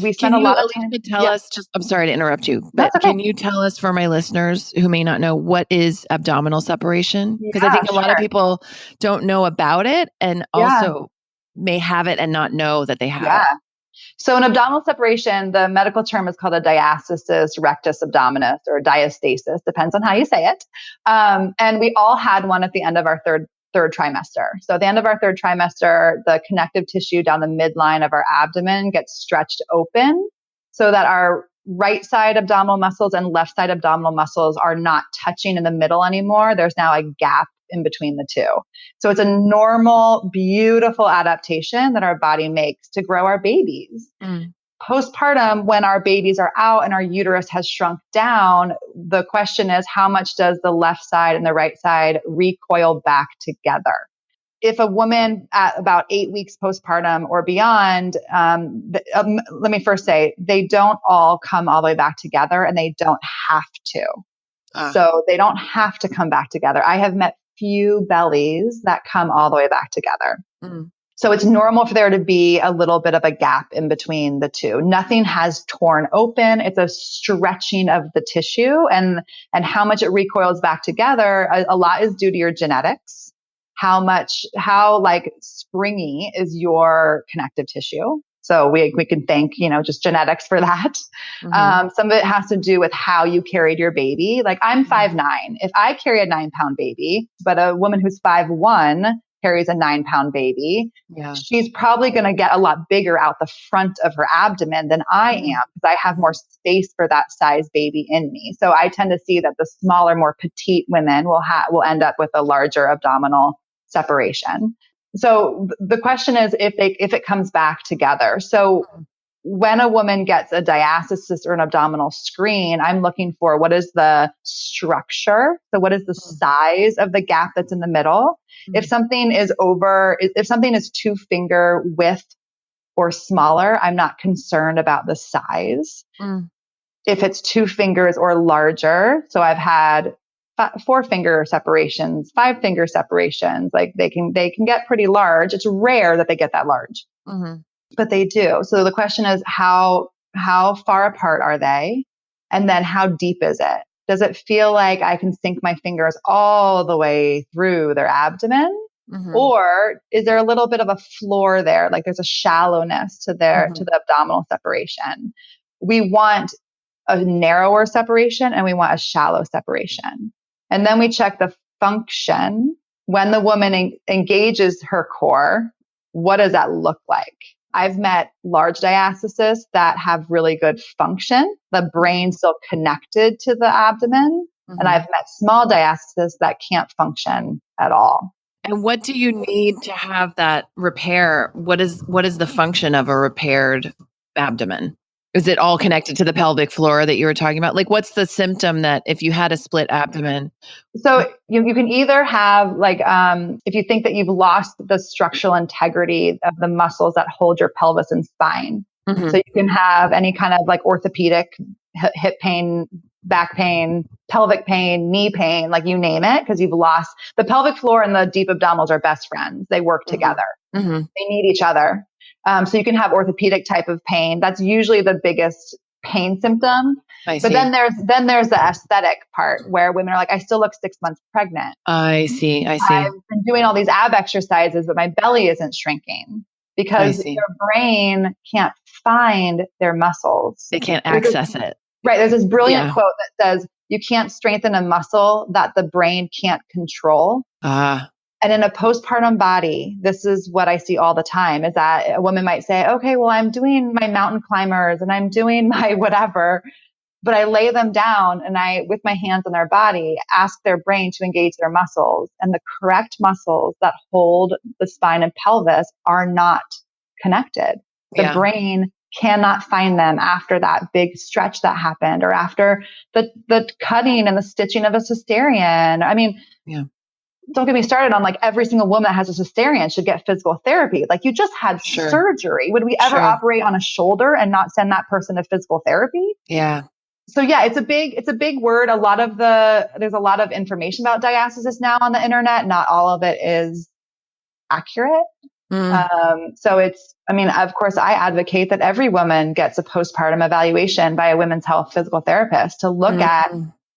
[SPEAKER 1] we spend a lot of time.
[SPEAKER 3] Tell us, I'm sorry to interrupt you, but
[SPEAKER 1] That's okay.
[SPEAKER 3] can you tell us, for my listeners who may not know, what is abdominal separation? Because I think a lot of people don't know about it and also may have it and not know that they have it.
[SPEAKER 1] So an abdominal separation, the medical term is called a diastasis rectus abdominis or diastasis, depends on how you say it. And we all had one at the end of our third trimester. So at the end of our third trimester, the connective tissue down the midline of our abdomen gets stretched open so that our right side abdominal muscles and left side abdominal muscles are not touching in the middle anymore. There's now a gap in between the two. So it's a normal, beautiful adaptation that our body makes to grow our babies. Postpartum, when our babies are out and our uterus has shrunk down, the question is, how much does the left side and the right side recoil back together? If a woman at about 8 weeks postpartum or beyond, let me first say, they don't all come all the way back together, and they don't have to. So they don't have to come back together. I have met few bellies that come all the way back together. So it's normal for there to be a little bit of a gap in between the two. Nothing has torn open. It's a stretching of the tissue, and how much it recoils back together. A lot is due to your genetics. How like springy is your connective tissue? So we can thank, just genetics for that. Some of it has to do with how you carried your baby. Like I'm 5'9". If I carry a 9-pound baby, but a woman who's 5'1" carries a 9-pound baby, she's probably going to get a lot bigger out the front of her abdomen than I am, because I have more space for that size baby in me. So I tend to see that the smaller, more petite women will end up with a larger abdominal separation. So the question is if it comes back together. So when a woman gets a diastasis or an abdominal screen, I'm looking for what is the structure. So what is the size of the gap that's in the middle? If something is 2-finger width or smaller, I'm not concerned about the size. If it's 2 fingers or larger, so I've had 4-finger separations, 5-finger separations, like they can get pretty large. It's rare that they get that large. But they do. So the question is, how far apart are they? And then how deep is it? Does it feel like I can sink my fingers all the way through their abdomen? Or is there a little bit of a floor there? Like there's a shallowness to the abdominal separation. We want a narrower separation and we want a shallow separation. And then we check the function. When the woman engages her core, what does that look like? I've met large diastasis that have really good function. The brain's still connected to the abdomen. And I've met small diastasis that can't function at all.
[SPEAKER 3] And what do you need to have that repair? What is the function of a repaired abdomen? Is it all connected to the pelvic floor that you were talking about? Like, what's the symptom that if you had a split abdomen?
[SPEAKER 1] So you can either have if you think that you've lost the structural integrity of the muscles that hold your pelvis and spine. So you can have any kind of like orthopedic hip pain, back pain, pelvic pain, knee pain, like you name it, because you've lost the pelvic floor and the deep abdominals are best friends. They work together. They need each other. So you can have orthopedic type of pain. That's usually the biggest pain symptom. But then there's the aesthetic part where women are like, I still look 6 months pregnant.
[SPEAKER 3] I see.
[SPEAKER 1] I've been doing all these ab exercises, but my belly isn't shrinking because your brain can't find their muscles.
[SPEAKER 3] They can't access it.
[SPEAKER 1] Right. There's this brilliant quote that says, you can't strengthen a muscle that the brain can't control. And in a postpartum body, this is what I see all the time, is that a woman might say, okay, well, I'm doing my mountain climbers and I'm doing my whatever, but I lay them down and I, with my hands on their body, ask their brain to engage their muscles. And the correct muscles that hold the spine and pelvis are not connected. The brain cannot find them after that big stretch that happened or after the cutting and the stitching of a cesarean. I mean, don't get me started on like every single woman that has a cesarean should get physical therapy. Like you just had surgery. Would we ever operate on a shoulder and not send that person to physical therapy? So it's a big word. There's a lot of information about diastasis now on the internet. Not all of it is accurate. So of course, I advocate that every woman gets a postpartum evaluation by a women's health physical therapist to look at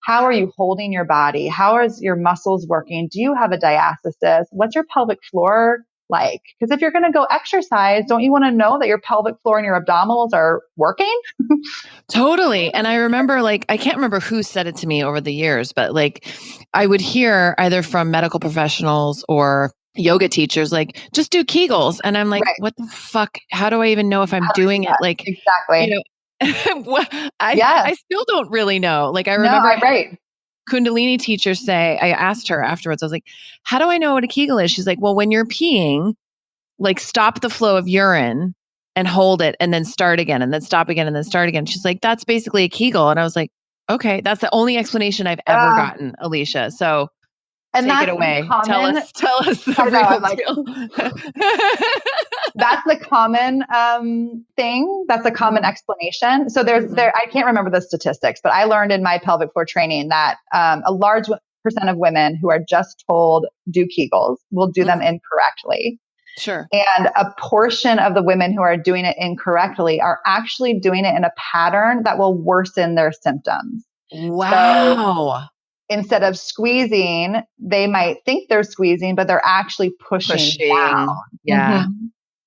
[SPEAKER 1] how are you holding your body? How is your muscles working? Do you have a diastasis? What's your pelvic floor like? Because if you're going to go exercise, don't you want to know that your pelvic floor and your abdominals are working?
[SPEAKER 3] Totally. And I remember I can't remember who said it to me over the years, but I would hear either from medical professionals or yoga teachers, just do Kegels. And I'm like,
[SPEAKER 1] Right.
[SPEAKER 3] what the fuck? How do I even know if I'm doing it?
[SPEAKER 1] Exactly.
[SPEAKER 3] I still don't really know. I remember Kundalini teachers say, I asked her afterwards, I was like, how do I know what a Kegel is? She's like, well, when you're peeing, stop the flow of urine and hold it and then start again and then stop again and then start again. She's like, that's basically a Kegel. And I was like, okay, that's the only explanation I've ever gotten, Alicia. So take it away. Tell us the real deal.
[SPEAKER 1] That's the common thing. That's a common explanation. So I can't remember the statistics, but I learned in my pelvic floor training that a large percent of women who are just told do Kegels will do them incorrectly.
[SPEAKER 3] Sure.
[SPEAKER 1] And a portion of the women who are doing it incorrectly are actually doing it in a pattern that will worsen their symptoms.
[SPEAKER 3] Wow.
[SPEAKER 1] So instead of squeezing, they might think they're squeezing, but they're actually pushing down.
[SPEAKER 3] Yeah.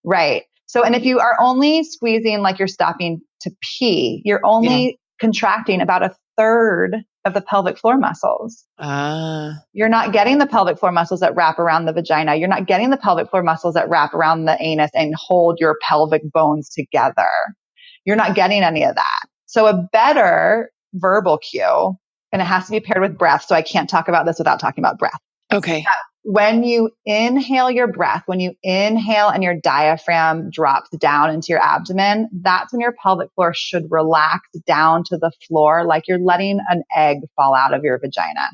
[SPEAKER 1] Right. So, and if you are only squeezing like you're stopping to pee, you're only contracting about a third of the pelvic floor muscles. You're not getting the pelvic floor muscles that wrap around the vagina. You're not getting the pelvic floor muscles that wrap around the anus and hold your pelvic bones together. You're not getting any of that. So a better verbal cue, and it has to be paired with breath. So I can't talk about this without talking about breath.
[SPEAKER 3] Okay.
[SPEAKER 1] When you inhale your breath, when you inhale and your diaphragm drops down into your abdomen, that's when your pelvic floor should relax down to the floor, like you're letting an egg fall out of your vagina.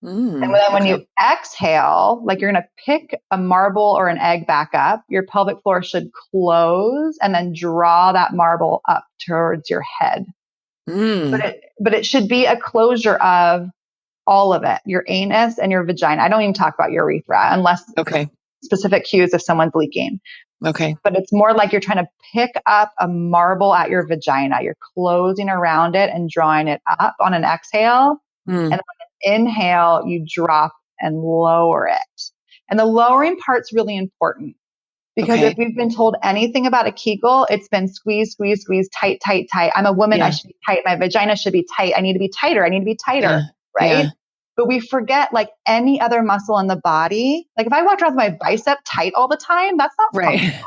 [SPEAKER 1] And then when you exhale, like you're going to pick a marble or an egg back up, your pelvic floor should close and then draw that marble up towards your head. But it should be a closure of all of it, your anus and your vagina. I don't even talk about your urethra unless specific cues if someone's leaking.
[SPEAKER 3] Okay.
[SPEAKER 1] But it's more like you're trying to pick up a marble at your vagina. You're closing around it and drawing it up on an exhale. And on an inhale, you drop and lower it. And the lowering part's really important because if we've been told anything about a Kegel, it's been squeeze, squeeze, squeeze, tight, tight, tight. I'm a woman. I should be tight. My vagina should be tight. I need to be tighter. I need to be tighter. Right? Yeah. But we forget like any other muscle in the body. Like if I walked around with my bicep tight all the time, that's not functional.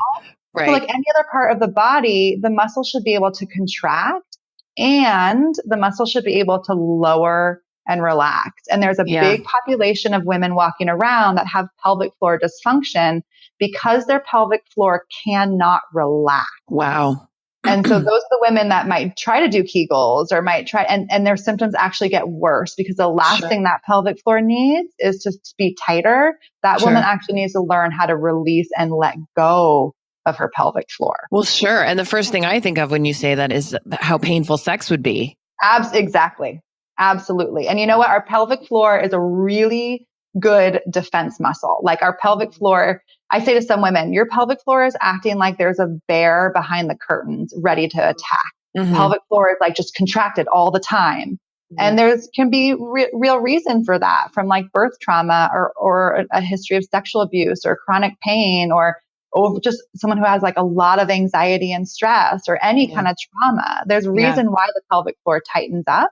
[SPEAKER 1] Right. So like any other part of the body, the muscle should be able to contract and the muscle should be able to lower and relax. And there's a big population of women walking around that have pelvic floor dysfunction because their pelvic floor cannot relax.
[SPEAKER 3] Wow.
[SPEAKER 1] And so those are the women that might try to do Kegels or might try, and their symptoms actually get worse because the last thing that pelvic floor needs is to be tighter. That woman actually needs to learn how to release and let go of her pelvic floor.
[SPEAKER 3] Well, sure. And the first thing I think of when you say that is how painful sex would be.
[SPEAKER 1] Exactly. Absolutely. And you know what? Our pelvic floor is a really good defense muscle. Like our pelvic floor, I say to some women, your pelvic floor is acting like there's a bear behind the curtains ready to attack. Pelvic floor is like just contracted all the time. And there's can be real reason for that from like birth trauma or a history of sexual abuse or chronic pain or just someone who has like a lot of anxiety and stress or any kind of trauma. There's a reason why the pelvic floor tightens up.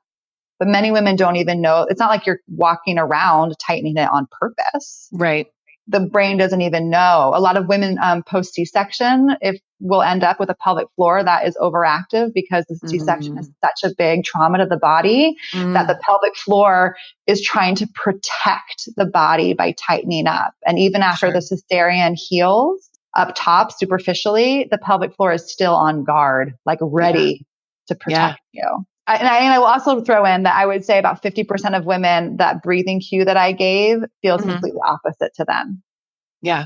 [SPEAKER 1] But many women don't even know. It's not like you're walking around tightening it on purpose.
[SPEAKER 3] Right.
[SPEAKER 1] The brain doesn't even know. A lot of women post C-section will end up with a pelvic floor that is overactive because the C-section is such a big trauma to the body that the pelvic floor is trying to protect the body by tightening up. And even after the cesarean heals up top superficially, the pelvic floor is still on guard, like ready to protect you. And I will also throw in that I would say about 50% of women, that breathing cue that I gave feels completely opposite to them.
[SPEAKER 3] Yeah.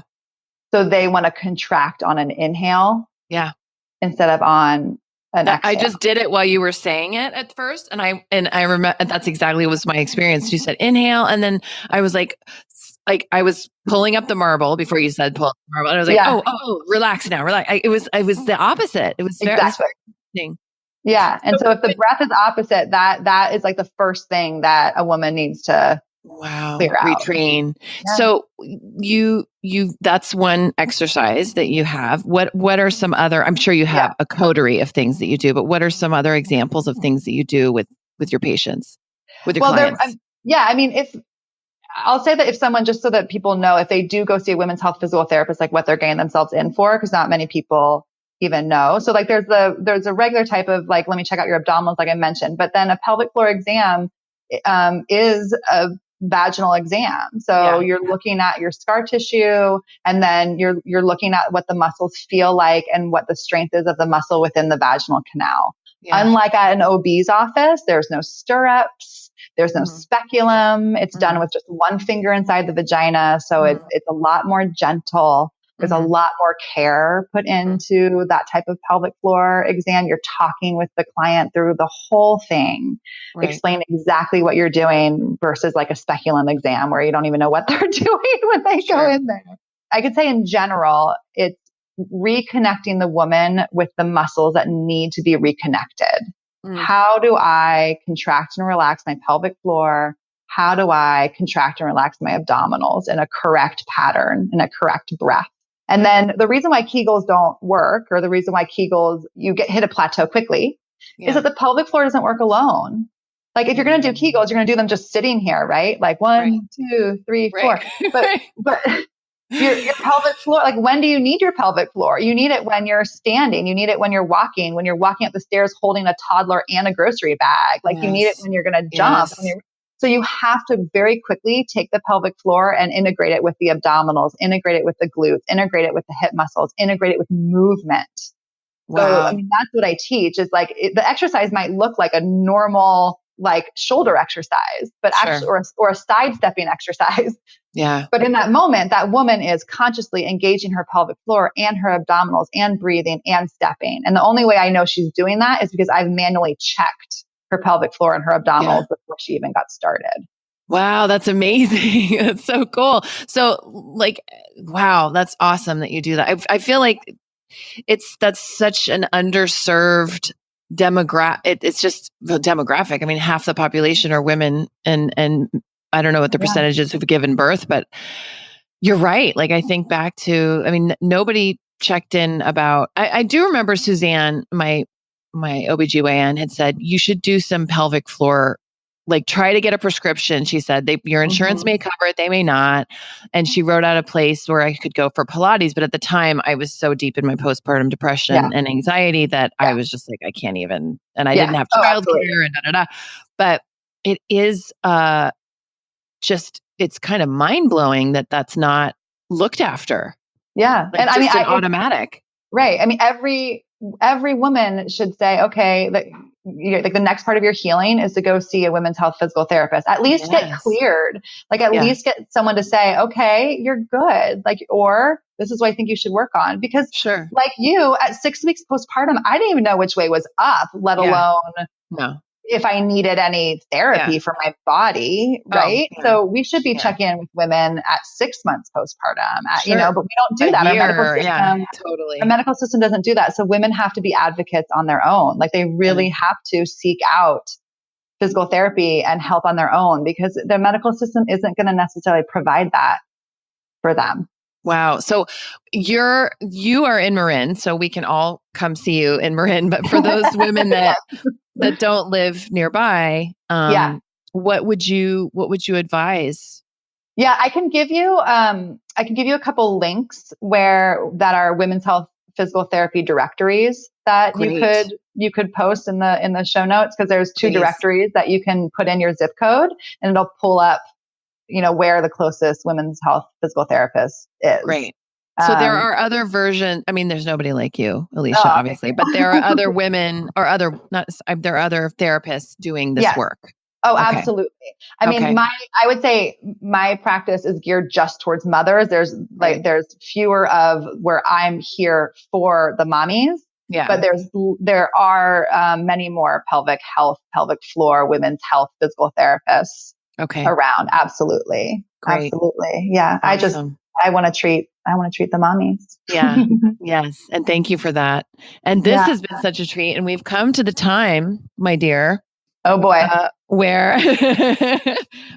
[SPEAKER 1] So they want to contract on an inhale.
[SPEAKER 3] Yeah.
[SPEAKER 1] Instead of on an exhale.
[SPEAKER 3] I just did it while you were saying it at first. And I remember that's exactly was my experience. You said inhale. And then I was like, like, I was pulling up the marble before you said pull up the marble. And I was like, oh, relax now, relax. It was the opposite. It was very interesting.
[SPEAKER 1] Yeah. And so if the breath is opposite, that is like the first thing that a woman needs to clear out.
[SPEAKER 3] Retrain. Yeah. So you that's one exercise that you have. What are some other, I'm sure you have a coterie of things that you do, but what are some other examples of things that you do with your patients, with your clients?
[SPEAKER 1] I mean, I'll say that if someone, just so that people know, if they do go see a women's health physical therapist, like what they're getting themselves in for, because not many people even know. So like there's a regular type of like, let me check out your abdominals, like I mentioned, but then a pelvic floor exam is a vaginal exam. So you're looking at your scar tissue, and then you're looking at what the muscles feel like and what the strength is of the muscle within the vaginal canal. Yeah. Unlike at an OB's office, there's no stirrups. There's no speculum. It's done with just one finger inside the vagina. So it's a lot more gentle. There's a lot more care put into that type of pelvic floor exam. You're talking with the client through the whole thing, explain exactly what you're doing versus like a speculum exam where you don't even know what they're doing when they go in there. I could say in general, it's reconnecting the woman with the muscles that need to be reconnected. How do I contract and relax my pelvic floor? How do I contract and relax my abdominals in a correct pattern, in a correct breath? And then the reason why Kegels don't work, or the reason why Kegels, you hit a plateau quickly, is that the pelvic floor doesn't work alone. Like if you're going to do Kegels, you're going to do them just sitting here, right? Like 1, 2, 3, 4. But your pelvic floor, like when do you need your pelvic floor? You need it when you're standing. You need it when you're walking up the stairs holding a toddler and a grocery bag. Like you need it when you're going to jump. So you have to very quickly take the pelvic floor and integrate it with the abdominals, integrate it with the glutes, integrate it with the hip muscles, integrate it with movement. Wow. So, I mean, that's what I teach is like the exercise might look like a normal, like shoulder exercise, but actually, or a sidestepping exercise. Yeah. But in that moment, that woman is consciously engaging her pelvic floor and her abdominals and breathing and stepping. And the only way I know she's doing that is because I've manually checked her pelvic floor and her abdominals before she even got started.
[SPEAKER 3] Wow, that's amazing. That's so cool. So like, wow, that's awesome that you do that. I feel like that's such an underserved demographic. It's just the demographic. I mean, half the population are women, and I don't know what the percentages who've given birth, but you're right. Like I think back to, I mean, nobody checked in about, I do remember Suzanne, my OBGYN had said, you should do some pelvic floor, like try to get a prescription. She said, your insurance may cover it, they may not. And she wrote out a place where I could go for Pilates. But at the time I was so deep in my postpartum depression and anxiety that I was just like, I can't even, and I didn't have childcare and da. But it is just, it's kind of mind blowing that that's not looked after.
[SPEAKER 1] Yeah.
[SPEAKER 3] Like, and I mean, automatic.
[SPEAKER 1] Right. I mean, every woman should say, okay, like the next part of your healing is to go see a women's health physical therapist, at least get cleared, like at least get someone to say, okay, you're good. Like, or this is what I think you should work on, because like you at 6 weeks postpartum, I didn't even know which way was up, let alone if I needed any therapy for my body. Right. So we should be checking in with women at 6 months postpartum, you know, but we don't do that. Our medical system doesn't do that. So women have to be advocates on their own. Like they really have to seek out physical therapy and help on their own, because the medical system isn't going to necessarily provide that for them.
[SPEAKER 3] Wow. So you are in Marin, so we can all come see you in Marin. But for those women that don't live nearby, what would you advise?
[SPEAKER 1] Yeah, I can give you a couple links that are women's health physical therapy directories that you could post in the show notes, because there's 2 directories that you can put in your zip code and it'll pull up, you know, where the closest women's health physical therapist is. Great.
[SPEAKER 3] So there are other versions. I mean, there's nobody like you, Alicia, obviously, but there are other women or there are other therapists doing this work.
[SPEAKER 1] Oh, absolutely. I mean, I would say my practice is geared just towards mothers. There's there's fewer of where I'm here for the mommies. Yeah. But there are many more pelvic health, pelvic floor, women's health physical therapists
[SPEAKER 3] Okay.
[SPEAKER 1] around. Absolutely.
[SPEAKER 3] Great.
[SPEAKER 1] Absolutely. Yeah.
[SPEAKER 3] Awesome.
[SPEAKER 1] I want to treat the mommies.
[SPEAKER 3] Yeah. Yes. And thank you for that. And this has been such a treat. And we've come to the time, my dear.
[SPEAKER 1] Oh boy.
[SPEAKER 3] Where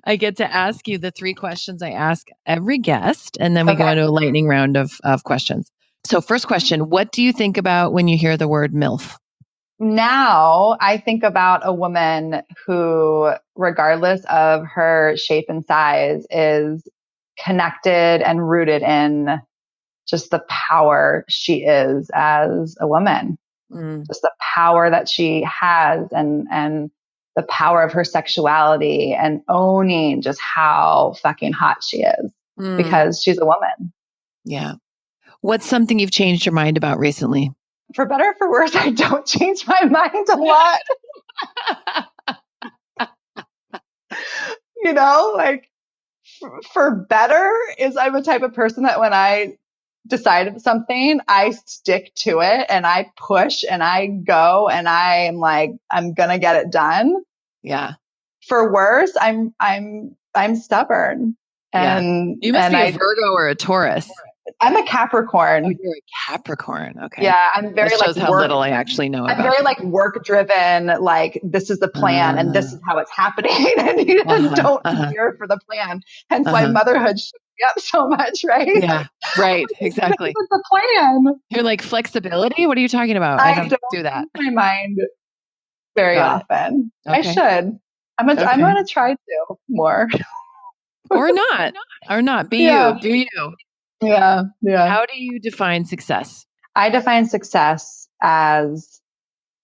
[SPEAKER 3] I get to ask you the 3 questions I ask every guest. And then we go into a lightning round of questions. So first question, what do you think about when you hear the word MILF?
[SPEAKER 1] Now I think about a woman who, regardless of her shape and size, is connected and rooted in just the power she is as a woman, just the power that she has and the power of her sexuality and owning just how fucking hot she is because she's a woman.
[SPEAKER 3] Yeah. What's something you've changed your mind about recently?
[SPEAKER 1] For better or for worse, I don't change my mind a lot. Like for better is I'm a type of person that when I decide something, I stick to it and I push and I go and I am like, I'm going to get it done.
[SPEAKER 3] Yeah.
[SPEAKER 1] For worse, I'm stubborn. And
[SPEAKER 3] you must be a Virgo or a Taurus.
[SPEAKER 1] I'm a Capricorn.
[SPEAKER 3] Oh, you're a Capricorn. Okay.
[SPEAKER 1] Yeah, I'm very
[SPEAKER 3] that shows how little I actually know about.
[SPEAKER 1] I'm very work driven. Like this is the plan, and this is how it's happening, and you don't care for the plan. Hence why motherhood shook me up so much, right?
[SPEAKER 3] Yeah, right. Exactly.
[SPEAKER 1] This is the plan.
[SPEAKER 3] You're like flexibility. What are you talking about? I don't do that.
[SPEAKER 1] My mind very often. Okay. I should. I'm going to try to more,
[SPEAKER 3] or not. Be you. Do you?
[SPEAKER 1] Yeah.
[SPEAKER 3] How do you define success?
[SPEAKER 1] I define success as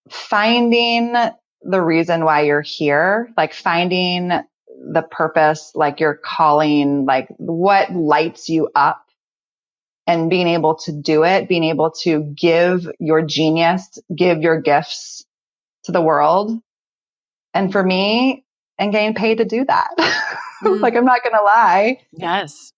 [SPEAKER 1] finding the reason why you're here, like finding the purpose, like your calling, like what lights you up and being able to do it, being able to give your genius, give your gifts to the world. And for me, and getting paid to do that. Like, I'm not going to lie.
[SPEAKER 3] Yes.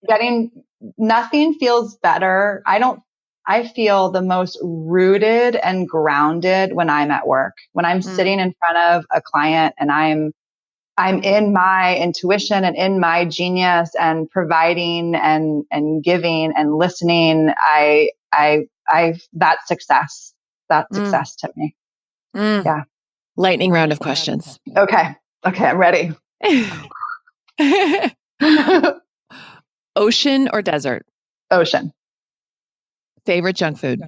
[SPEAKER 1] Nothing feels better. I feel the most rooted and grounded when I'm at work, when I'm sitting in front of a client and I'm in my intuition and in my genius and providing and giving and listening. That's success. That's success to me. Yeah.
[SPEAKER 3] Lightning round of questions.
[SPEAKER 1] Okay. I'm ready.
[SPEAKER 3] Ocean or desert?
[SPEAKER 1] Ocean.
[SPEAKER 3] Favorite junk food?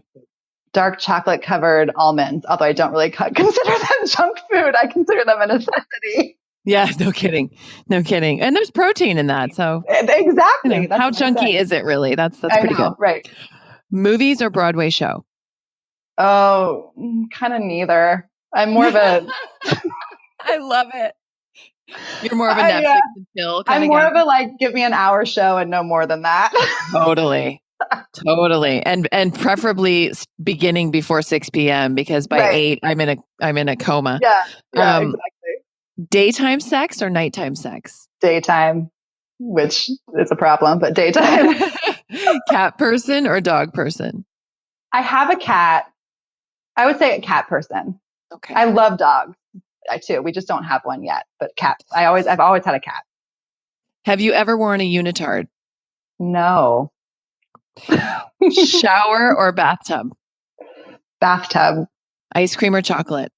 [SPEAKER 1] Dark chocolate covered almonds, although I don't really consider them junk food. I consider them a necessity.
[SPEAKER 3] Yeah, no kidding. And there's protein in that. So
[SPEAKER 1] exactly.
[SPEAKER 3] How chunky is it really? That's pretty good.
[SPEAKER 1] Right.
[SPEAKER 3] Movies or Broadway show?
[SPEAKER 1] Oh, kind of neither. I'm more of a...
[SPEAKER 3] I love it. You're more of a Netflix and chill kind
[SPEAKER 1] I'm
[SPEAKER 3] of
[SPEAKER 1] more
[SPEAKER 3] guy.
[SPEAKER 1] of a give me an hour show and no more than that.
[SPEAKER 3] Totally. And preferably beginning before 6 p.m. because by 8 I'm in a coma.
[SPEAKER 1] Yeah, exactly.
[SPEAKER 3] Daytime sex or nighttime sex?
[SPEAKER 1] Daytime, which is a problem, but daytime.
[SPEAKER 3] Cat person or dog person?
[SPEAKER 1] I have a cat. I would say a cat person.
[SPEAKER 3] Okay.
[SPEAKER 1] I love dogs. I too. We just don't have one yet, but cat. I've always had a cat.
[SPEAKER 3] Have you ever worn a unitard?
[SPEAKER 1] No.
[SPEAKER 3] Shower or bathtub?
[SPEAKER 1] Bathtub.
[SPEAKER 3] Ice cream or chocolate?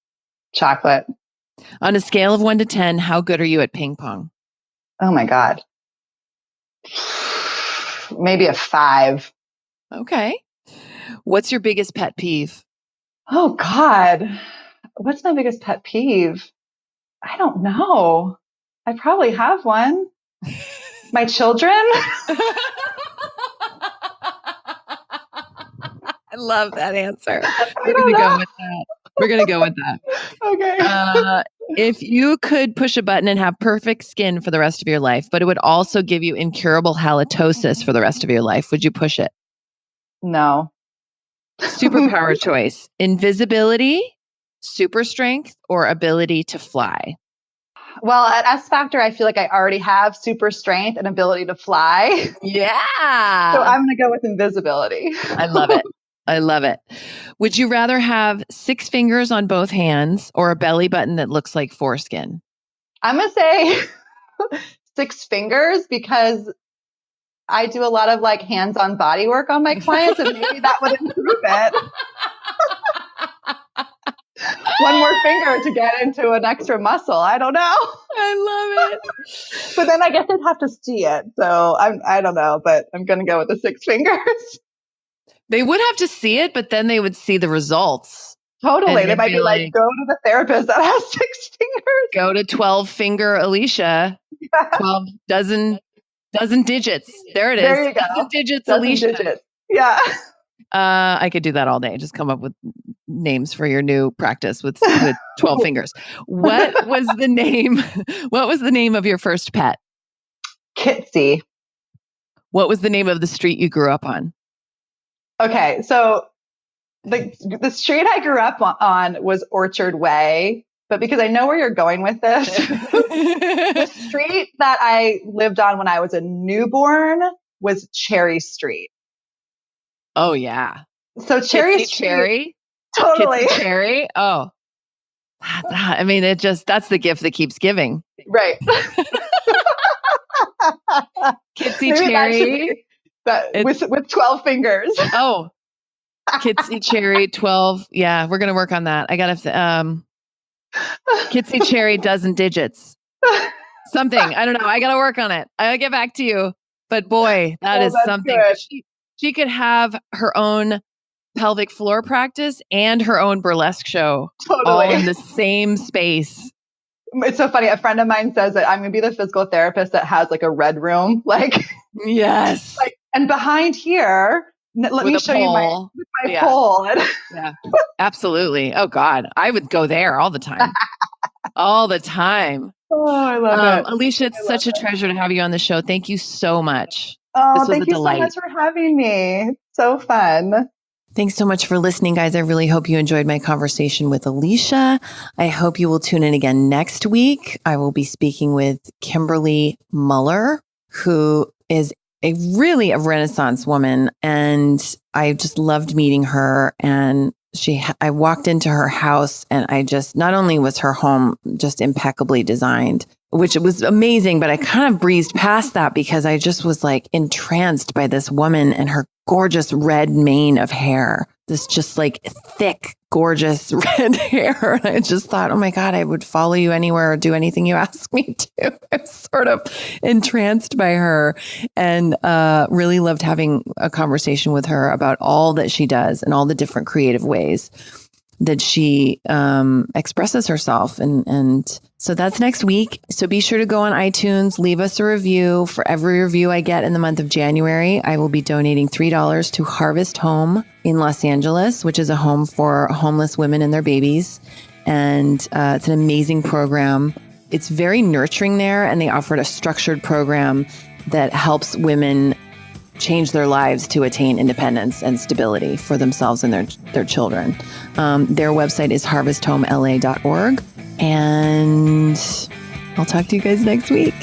[SPEAKER 1] Chocolate.
[SPEAKER 3] On a scale of 1 to 10, how good are you at ping pong?
[SPEAKER 1] Oh my God. Maybe a 5.
[SPEAKER 3] Okay. What's your biggest pet peeve?
[SPEAKER 1] Oh God. What's my biggest pet peeve? I don't know. I probably have one. My children.
[SPEAKER 3] I love that answer. We're going to go with that.
[SPEAKER 1] Okay.
[SPEAKER 3] If you could push a button and have perfect skin for the rest of your life, but it would also give you incurable halitosis for the rest of your life, would you push it?
[SPEAKER 1] No.
[SPEAKER 3] Superpower choice: invisibility, super strength, or ability to fly?
[SPEAKER 1] Well, at S Factor, I feel like I already have super strength and ability to fly.
[SPEAKER 3] Yeah.
[SPEAKER 1] So I'm going to go with invisibility.
[SPEAKER 3] I love it. Would you rather have 6 fingers on both hands or a belly button that looks like foreskin?
[SPEAKER 1] I'm going to say 6 fingers because I do a lot of like hands-on body work on my clients, and maybe that would improve it. One more finger to get into an extra muscle. I don't know.
[SPEAKER 3] I love it.
[SPEAKER 1] But then I guess I'd have to see it. So I don't know, but I'm going to go with the 6 fingers.
[SPEAKER 3] They would have to see it, but then they would see the results.
[SPEAKER 1] Totally. They might be like, go to the therapist that has 6 fingers.
[SPEAKER 3] Go to 12 finger Alicia. 12 dozen digits. There it is.
[SPEAKER 1] There you go.
[SPEAKER 3] Dozen digits,
[SPEAKER 1] Dozen
[SPEAKER 3] Alicia.
[SPEAKER 1] digits. Yeah.
[SPEAKER 3] I could do that all day. Just come up with names for your new practice with 12 fingers. What was the name? What was the name of your first pet?
[SPEAKER 1] Kitsy.
[SPEAKER 3] What was the name of the street you grew up on?
[SPEAKER 1] Okay, so the street I grew up on was Orchard Way, but because I know where you're going with this, the street that I lived on when I was a newborn was Cherry Street.
[SPEAKER 3] Oh yeah.
[SPEAKER 1] So Cherry Street.
[SPEAKER 3] Cherry?
[SPEAKER 1] Totally.
[SPEAKER 3] Kitsy Cherry? Oh. I mean, that's the gift that keeps giving.
[SPEAKER 1] Right.
[SPEAKER 3] Kitsy Cherry.
[SPEAKER 1] With 12 fingers.
[SPEAKER 3] Oh. Kitsy Cherry 12. Yeah, we're going to work on that. I got to Kitsy Cherry dozen digits. Something. I don't know. I got to work on it. I'll get back to you. But boy, that is something. She could have her own pelvic floor practice and her own burlesque show all in the same space.
[SPEAKER 1] It's so funny. A friend of mine says that I'm going to be the physical therapist that has like a red room. Like,
[SPEAKER 3] yes.
[SPEAKER 1] Like, and behind here, let me show you my pole.
[SPEAKER 3] Yeah, absolutely. Oh God, I would go there all the time. All the time.
[SPEAKER 1] Oh, I love it.
[SPEAKER 3] Alicia, it's such a treasure to have you on the show. Thank you so much.
[SPEAKER 1] Oh, thank you so much for having me. So fun.
[SPEAKER 3] Thanks so much for listening, guys. I really hope you enjoyed my conversation with Alicia. I hope you will tune in again next week. I will be speaking with Kimberly Muller, who is a Renaissance woman. And I just loved meeting her. And I walked into her house and not only was her home just impeccably designed, which was amazing, but I kind of breezed past that because I just was like entranced by this woman and her gorgeous red mane of hair, this just like thick, gorgeous red hair. And I just thought, oh my God, I would follow you anywhere or do anything you ask me to. I'm sort of entranced by her and really loved having a conversation with her about all that she does and all the different creative ways that she expresses herself. And so that's next week. So be sure to go on iTunes, leave us a review. For every review I get in the month of January, I will be donating $3 to Harvest Home in Los Angeles, which is a home for homeless women and their babies. And it's an amazing program. It's very nurturing there. And they offered a structured program that helps women change their lives to attain independence and stability for themselves and their children. Their website is harvesthomela.org. And I'll talk to you guys next week.